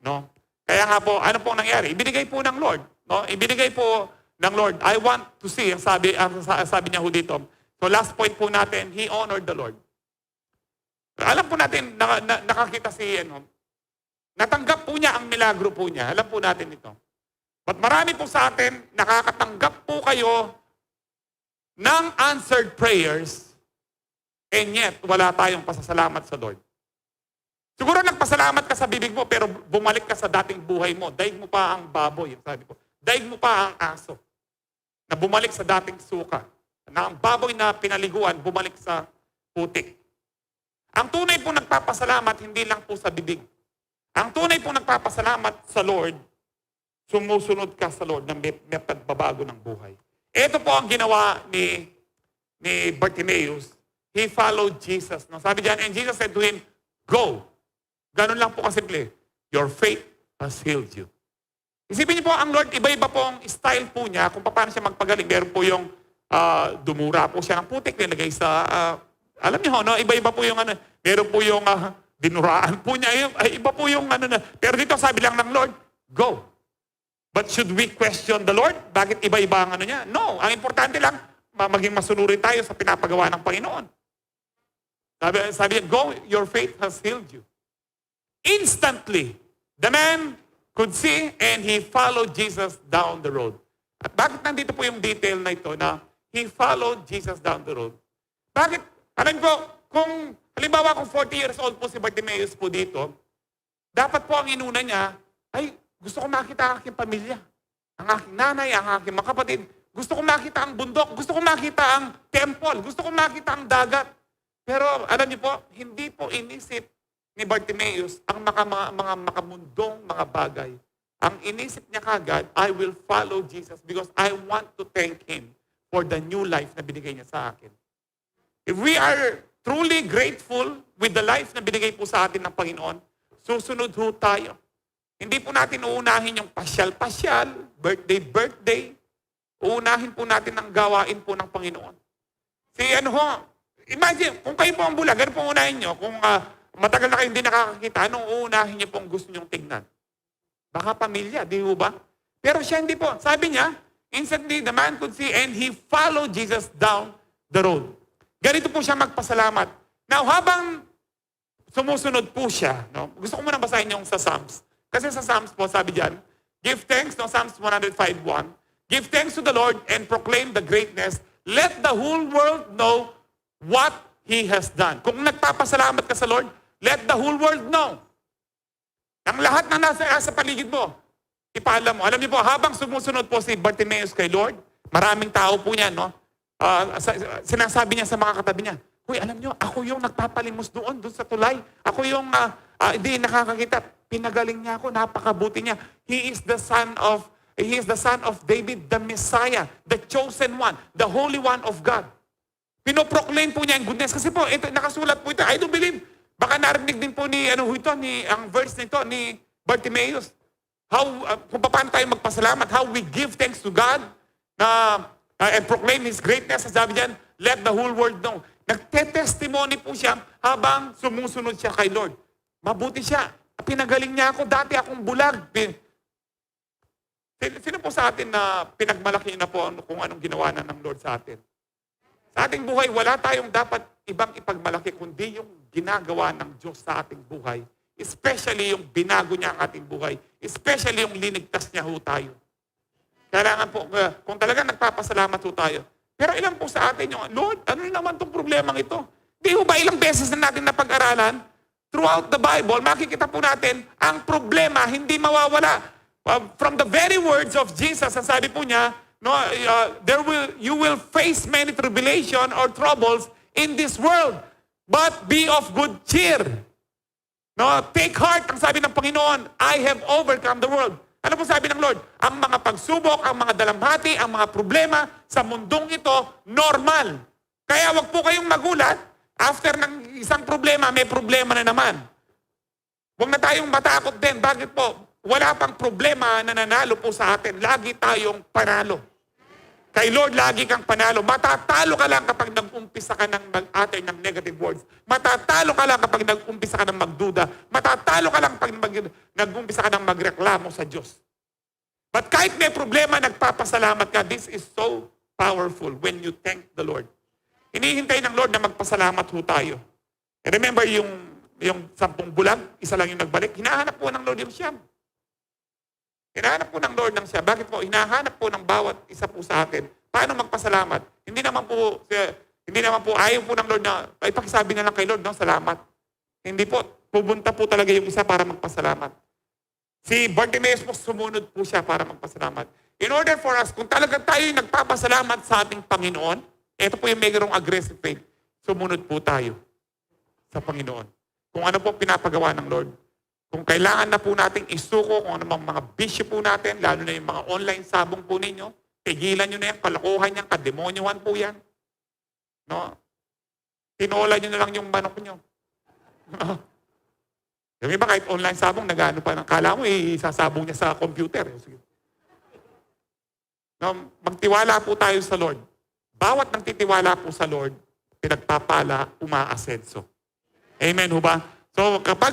No? Kaya nga po, ano pong nangyari? Ibinigay po ng Lord. No? Ibinigay po ng Lord. I want to see. Ang sabi niya ho dito. So last point po natin, he honored the Lord. Alam po natin, nakakita si, natanggap po niya ang milagro po niya. Alam po natin ito. But marami po sa atin, nakakatanggap po kayo ng answered prayers, and yet, wala tayong pasasalamat sa Lord. Siguro nagpasalamat ka sa bibig mo, pero bumalik ka sa dating buhay mo. Daig mo pa ang baboy, sabi ko. Daig mo pa ang aso. Na bumalik sa dating suka. Na ang baboy na pinaliguan, bumalik sa putik. Ang tunay po nagpapasalamat, hindi lang po sa bibig. Ang tunay po nagpapasalamat sa Lord, sumusunod ka sa Lord na may pagbabago ng buhay. Ito po ang ginawa ni Bartimaeus. He followed Jesus. No? Sabi diyan, and Jesus said to him, go. Ganun lang po kasimple. Your faith has healed you. Isipin niyo po, ang Lord, iba-iba po ang style po niya kung paano siya magpagaling. Meron po yung dumura po siya ng putik, nilagay sa, alam niyo, no? Iba-iba po yung meron po yung dinuraan po niya. Iba po yung pero dito sabi lang ng Lord, go. But should we question the Lord? Bakit iba-iba ang niya? No. Ang importante lang, maging masunurin tayo sa pinapagawa ng Panginoon. Sabi niya, go, your faith has healed you. Instantly, the man could see and he followed Jesus down the road. At bakit nandito po yung detail na ito na he followed Jesus down the road? Bakit? Alam ko, kung halimbawa kung 40 years old po si Bartimaeus po dito, dapat po ang inuna niya, ay gusto ko makita ang aking pamilya. Ang aking nanay, ang aking mga kapatid. Gusto ko makita ang bundok. Gusto ko makita ang temple. Gusto ko makita ang dagat. Pero alam niyo po, hindi po inisip ni Bartimaeus ang mga makamundong mga bagay. Ang inisip niya kagad, I will follow Jesus because I want to thank Him for the new life na binigay niya sa akin. If we are truly grateful with the life na binigay po sa atin ng Panginoon, susunod ho tayo. Hindi po natin uunahin yung pasyal-pasyal, birthday. Uunahin po natin ang gawain po ng Panginoon. Imagine, kung kayo po ang bulag, ano po unahin nyo? Kung matagal na kayo hindi nakakakita, anong uunahin nyo pong gusto nyong tignan? Baka pamilya, di ba? Pero siya hindi po. Sabi niya, instantly the man could see and he followed Jesus down the road. Ganito po siya magpasalamat. Now, habang sumusunod po siya, no? Gusto ko muna basahin yung sa Psalms. Kasi sa Psalms po, sabi diyan, give thanks, no? Psalms 105:1. Give thanks to the Lord and proclaim the greatness. Let the whole world know what He has done. Kung nagpapasalamat ka sa Lord, let the whole world know. Ang lahat na nasa paligid mo, ipaalam mo. Alam niyo po, habang sumusunod po si Bartimaeus kay Lord, maraming tao po niya, no? Sinasabi niya sa mga katabi niya, Uy, alam niyo, ako yung nagpapalimos doon sa tulay. Ako yung hindi nakakakita. Pinagaling niya ako, napakabuti niya. He is the son of David, the Messiah, the chosen one, the Holy One of God. Pinoproclaim po niya ang goodness. Kasi po, ito, nakasulat po ito. I do believe, Baka narinig din po ni, ang verse nito ni Bartimaeus. Kung paano tayo magpasalamat, how we give thanks to God, and proclaim His greatness, sabi diyan, let the whole world know. Nagte-testimony po siya habang sumusunod siya kay Lord. Mabuti siya. Pinagaling niya ako. Dati akong bulag. Sino po sa atin na pinagmalaki na po kung anong ginawa na ng Lord sa atin? Sa ating buhay, wala tayong dapat ibang ipagmalaki kundi yung ginagawa ng Diyos sa ating buhay. Especially yung binago niya ang ating buhay. Especially yung linigtas niya ho tayo. Kailangan po, kung talaga nagpapasalamat ho tayo. Pero ilan po sa atin yung, Lord, ano naman itong problemang ito? Di ho ba ilang beses na natin napag-aralan? Throughout the Bible, makikita po natin, ang problema hindi mawawala. From the very words of Jesus, ang sabi po niya, you will face many tribulation or troubles in this world, but be of good cheer. Take heart, ang sabi ng Panginoon, I have overcome the world. Ano po sabi ng Lord? Ang mga pagsubok, ang mga dalamhati, ang mga problema sa mundong ito, normal. Kaya wag po kayong magulat, after ng isang problema, may problema na naman. Huwag na tayong matakot din. Bakit po? Wala pang problema na nanalo po sa atin. Lagi tayong panalo. Kay Lord, lagi kang panalo. Matatalo ka lang kapag nag-umpisa ka ng mag-utter ng negative words. Matatalo ka lang kapag nag-umpisa ka ng magduda. Matatalo ka lang kapag nag-umpisa ka ng magreklamo sa Diyos. But kahit may problema, nagpapasalamat ka. This is so powerful when you thank the Lord. Hinihintay ng Lord na magpasalamat ho tayo. And remember yung 10 bulag, isa lang yung nagbalik. Hinahanap po ng Lord yung siyam. Hinahanap po ng Lord ng siya. Bakit po? Hinahanap po ng bawat isa po sa atin. Paano magpasalamat? Hindi naman po ayaw po ng Lord na, ipakisabi na lang kay Lord, salamat. Hindi po. Pupunta po talaga yung isa para magpasalamat. Si Bartimaeus po, sumunod po siya para magpasalamat. In order for us, kung talaga tayo yung nagpapasalamat sa ating Panginoon, ito po yung mayroong aggressive faith, sumunod po tayo sa Panginoon. Kung ano po pinapagawa ng Lord. Kung kailangan na po nating isuko, kung ano mga bisyo po natin, lalo na yung mga online sabong po ninyo, tigilan nyo na yan, kalokohan yan, kademonyohan po yan. Tinola nyo na lang yung manok nyo. Yung iba kahit online sabong, nag-ano pa, kala mo, isasabong niya sa computer. Sige. Magtiwala po tayo sa Lord. Bawat nang titiwala po sa Lord, pinagpapala, umaasenso. Amen ho ba? So kapag,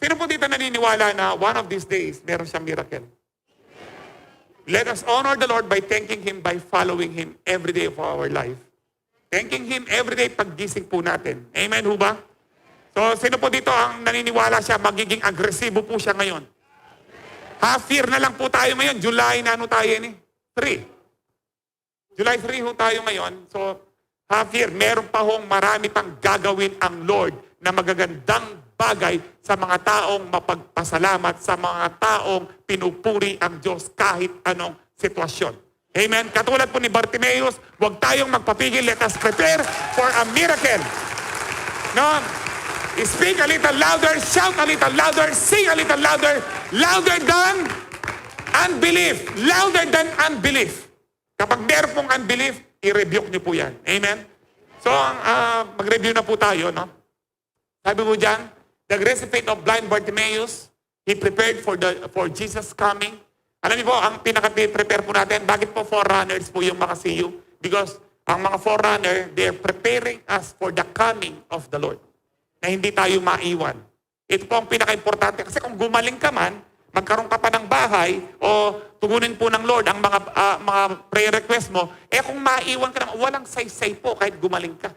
sino po dito naniniwala na one of these days, meron siyang miracle? Let us honor the Lord by thanking Him, by following Him every day of our life. Thanking Him every day paggising po natin. Amen ho ba? So sino po dito ang naniniwala siya, magiging agresibo po siya ngayon? Half year na lang po tayo ngayon. July na ano tayo ni? 3. July 3 ho tayo ngayon. So half year, meron pa hong marami pang gagawin ang Lord na magagandang bagay sa mga taong mapagpasalamat, sa mga taong pinupuri ang Diyos kahit anong sitwasyon. Amen? Katulad po ni Bartimaeus, huwag tayong magpapigil. Let us prepare for a miracle. Speak a little louder, shout a little louder, sing a little louder, louder than unbelief. Louder than unbelief. Kapag meron pong unbelief, i-rebuke niyo po yan. Amen? So, mag-review na po tayo, Sabi mo dyan, the aggressive faith of blind Bartimaeus, he prepared for Jesus coming. Alam niyo po, ang pinaka-prepare po natin, bakit po forerunners po yung makasiyo? Because ang mga forerunner, they're preparing us for the coming of the Lord. Na hindi tayo maiwan. Ito po ang pinaka-importante. Kasi kung gumaling ka man, magkaroon ka pa ng bahay, o tugunin po ng Lord ang mga prayer request mo, kung maiwan ka naman, walang saysay po kahit gumaling ka.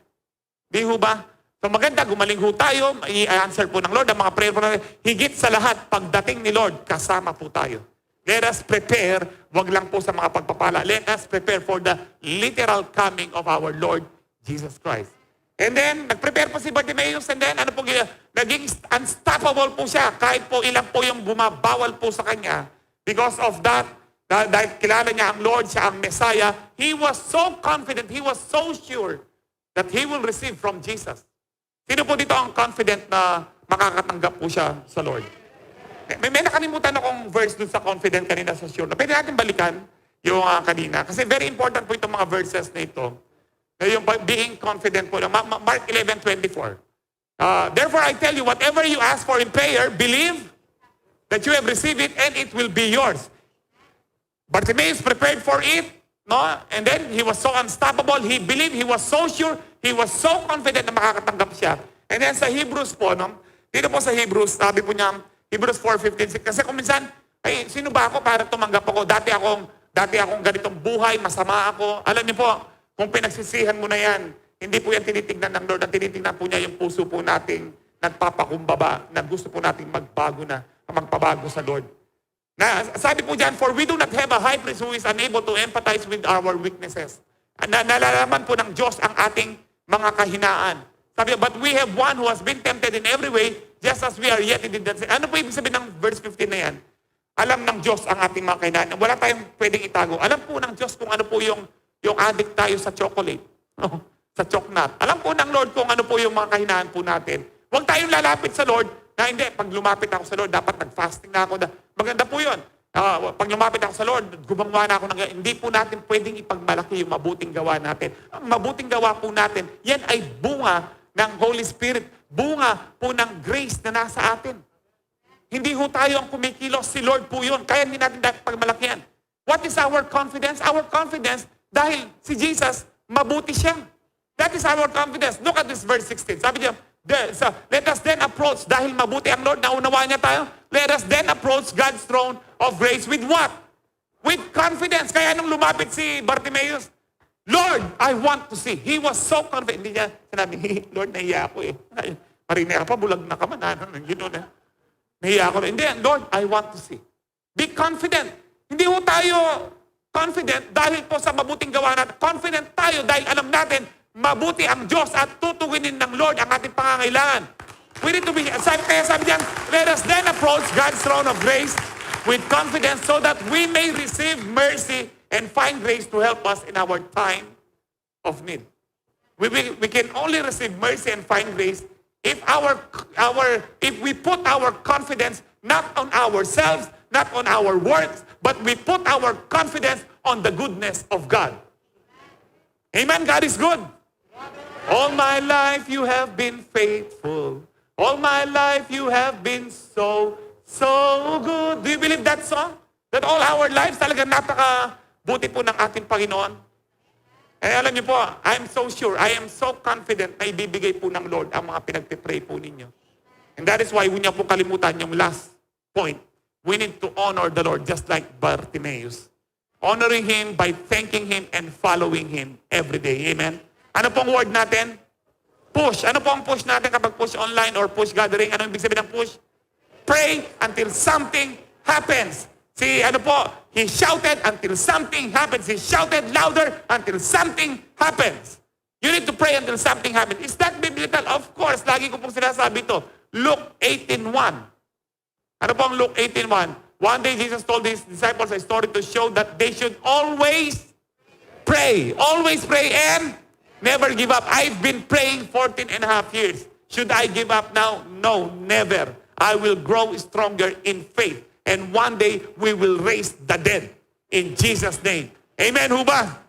Di ho ba? So maganda, gumaling ho tayo, i-answer po ng Lord ang mga prayer po natin. Higit sa lahat, pagdating ni Lord, kasama po tayo. Let us prepare, wag lang po sa mga pagpapala, let us prepare for the literal coming of our Lord Jesus Christ. And then, nag-prepare po si Bartimaeus, and then, naging unstoppable po siya, kahit po ilang po yung bumabawal po sa kanya. Because of that, dahil kilala niya ang Lord, siya ang Messiah, he was so confident, he was so sure that he will receive from Jesus. Sino po dito ang confident na makakatanggap po siya sa Lord? May nakalimutan akong verse dun sa confident kanina sa sure. Pwede natin balikan yung kanina. Kasi very important po itong mga verses na ito. Yung being confident po. Mark 11:24. Therefore, I tell you, whatever you ask for in prayer, believe that you have received it and it will be yours. Bartimaeus prepared for it, no? And then he was so unstoppable. He believed, he was so sure, he was so confident na makakatanggap siya. And then sa Hebrews po, no? Dito po sa Hebrews, sabi po niya, Hebrews 4:15, kasi kung minsan, ay, sino ba ako para tumanggap ako? Dati akong ganitong buhay, masama ako. Alam niyo po, kung pinagsisihan mo na yan, hindi po yan tinitignan ng Lord. Ang tinitignan po niya yung puso po nating nagpapakumbaba, na gusto po nating magpabago sa Lord. Na, sabi po dyan, for we do not have a high priest who is unable to empathize with our weaknesses. Nalalaman po ng Diyos ang ating mga kahinaan. Sabi, but we have one who has been tempted in every way, just as we are yet in the sin. Ano po ibig sabihin ng verse 15 na yan? Alam ng Diyos ang ating mga kahinaan. Wala tayong pwedeng itago. Alam po ng Diyos kung ano po yung addict tayo sa chocolate. Sa choknat. Alam po ng Lord kung ano po yung mga kahinaan po natin. Huwag tayong lalapit sa Lord na hindi, pag lumapit ako sa Lord, dapat nag-fasting na ako. Maganda po yun. Pag lumapit ako sa Lord, gumawa na ako ng... Hindi po natin pwedeng ipagmalaki yung mabuting gawa natin. Ang mabuting gawa po natin, yan ay bunga ng Holy Spirit. Bunga po ng grace na nasa atin. Hindi ho tayo ang kumikilos, si Lord po yun. Kaya hindi natin dapat pagmalakihan. What is our confidence? Our confidence, dahil si Jesus, mabuti siya. That is our confidence. Look at this verse 16. Sabi niya, let us then approach, dahil mabuti ang Lord, naunawaan niya tayo, let us then approach God's throne of grace with what? With confidence. Kaya nung lumapit si Bartimaeus, Lord, I want to see. He was so confident. Hindi niya sinabi, Lord, nahiya ako eh. Marina ka pa, bulag na ka man. Nahiya ako. Hindi, Lord, I want to see. Be confident. Hindi ho tayo confident dahil po sa mabuting gawa natin. Confident tayo dahil alam natin, mabuti ang Diyos at tutuwinin ng Lord ang ating pangangailangan. We need to be, kaya sabi diyan, let us then approach God's throne of grace with confidence so that we may receive mercy and find grace to help us in our time of need. We can only receive mercy and find grace if if we put our confidence not on ourselves, not on our works, but we put our confidence on the goodness of God. Amen. God is good. All my life you have been faithful. All my life you have been so good. Do you believe that song? That all our lives talaga napaka-buti po ng ating Panginoon. Eh alam niyo po, I am so sure, I am so confident na ibibigay po ng Lord ang mga pinagpipray po ninyo. And that is why huwag niyo po kalimutan yung last point. We need to honor the Lord just like Bartimaeus. Honoring Him by thanking Him and following Him every day. Amen? Ano pong word natin? Push. Ano po ang push natin kapag push online or push gathering? Ano ibig sabihin ng push? Pray until something happens. He shouted until something happens. He shouted louder until something happens. You need to pray until something happens. Is that biblical? Of course. Lagi ko pong sinasabi ito. Luke 18:1. Ano po ang Luke 18:1? One day Jesus told His disciples a story to show that they should always pray. Always pray and never give up. I've been praying 14 and a half years. Should I give up now? No, never. I will grow stronger in faith. And one day, we will raise the dead. In Jesus' name. Amen, ho ba?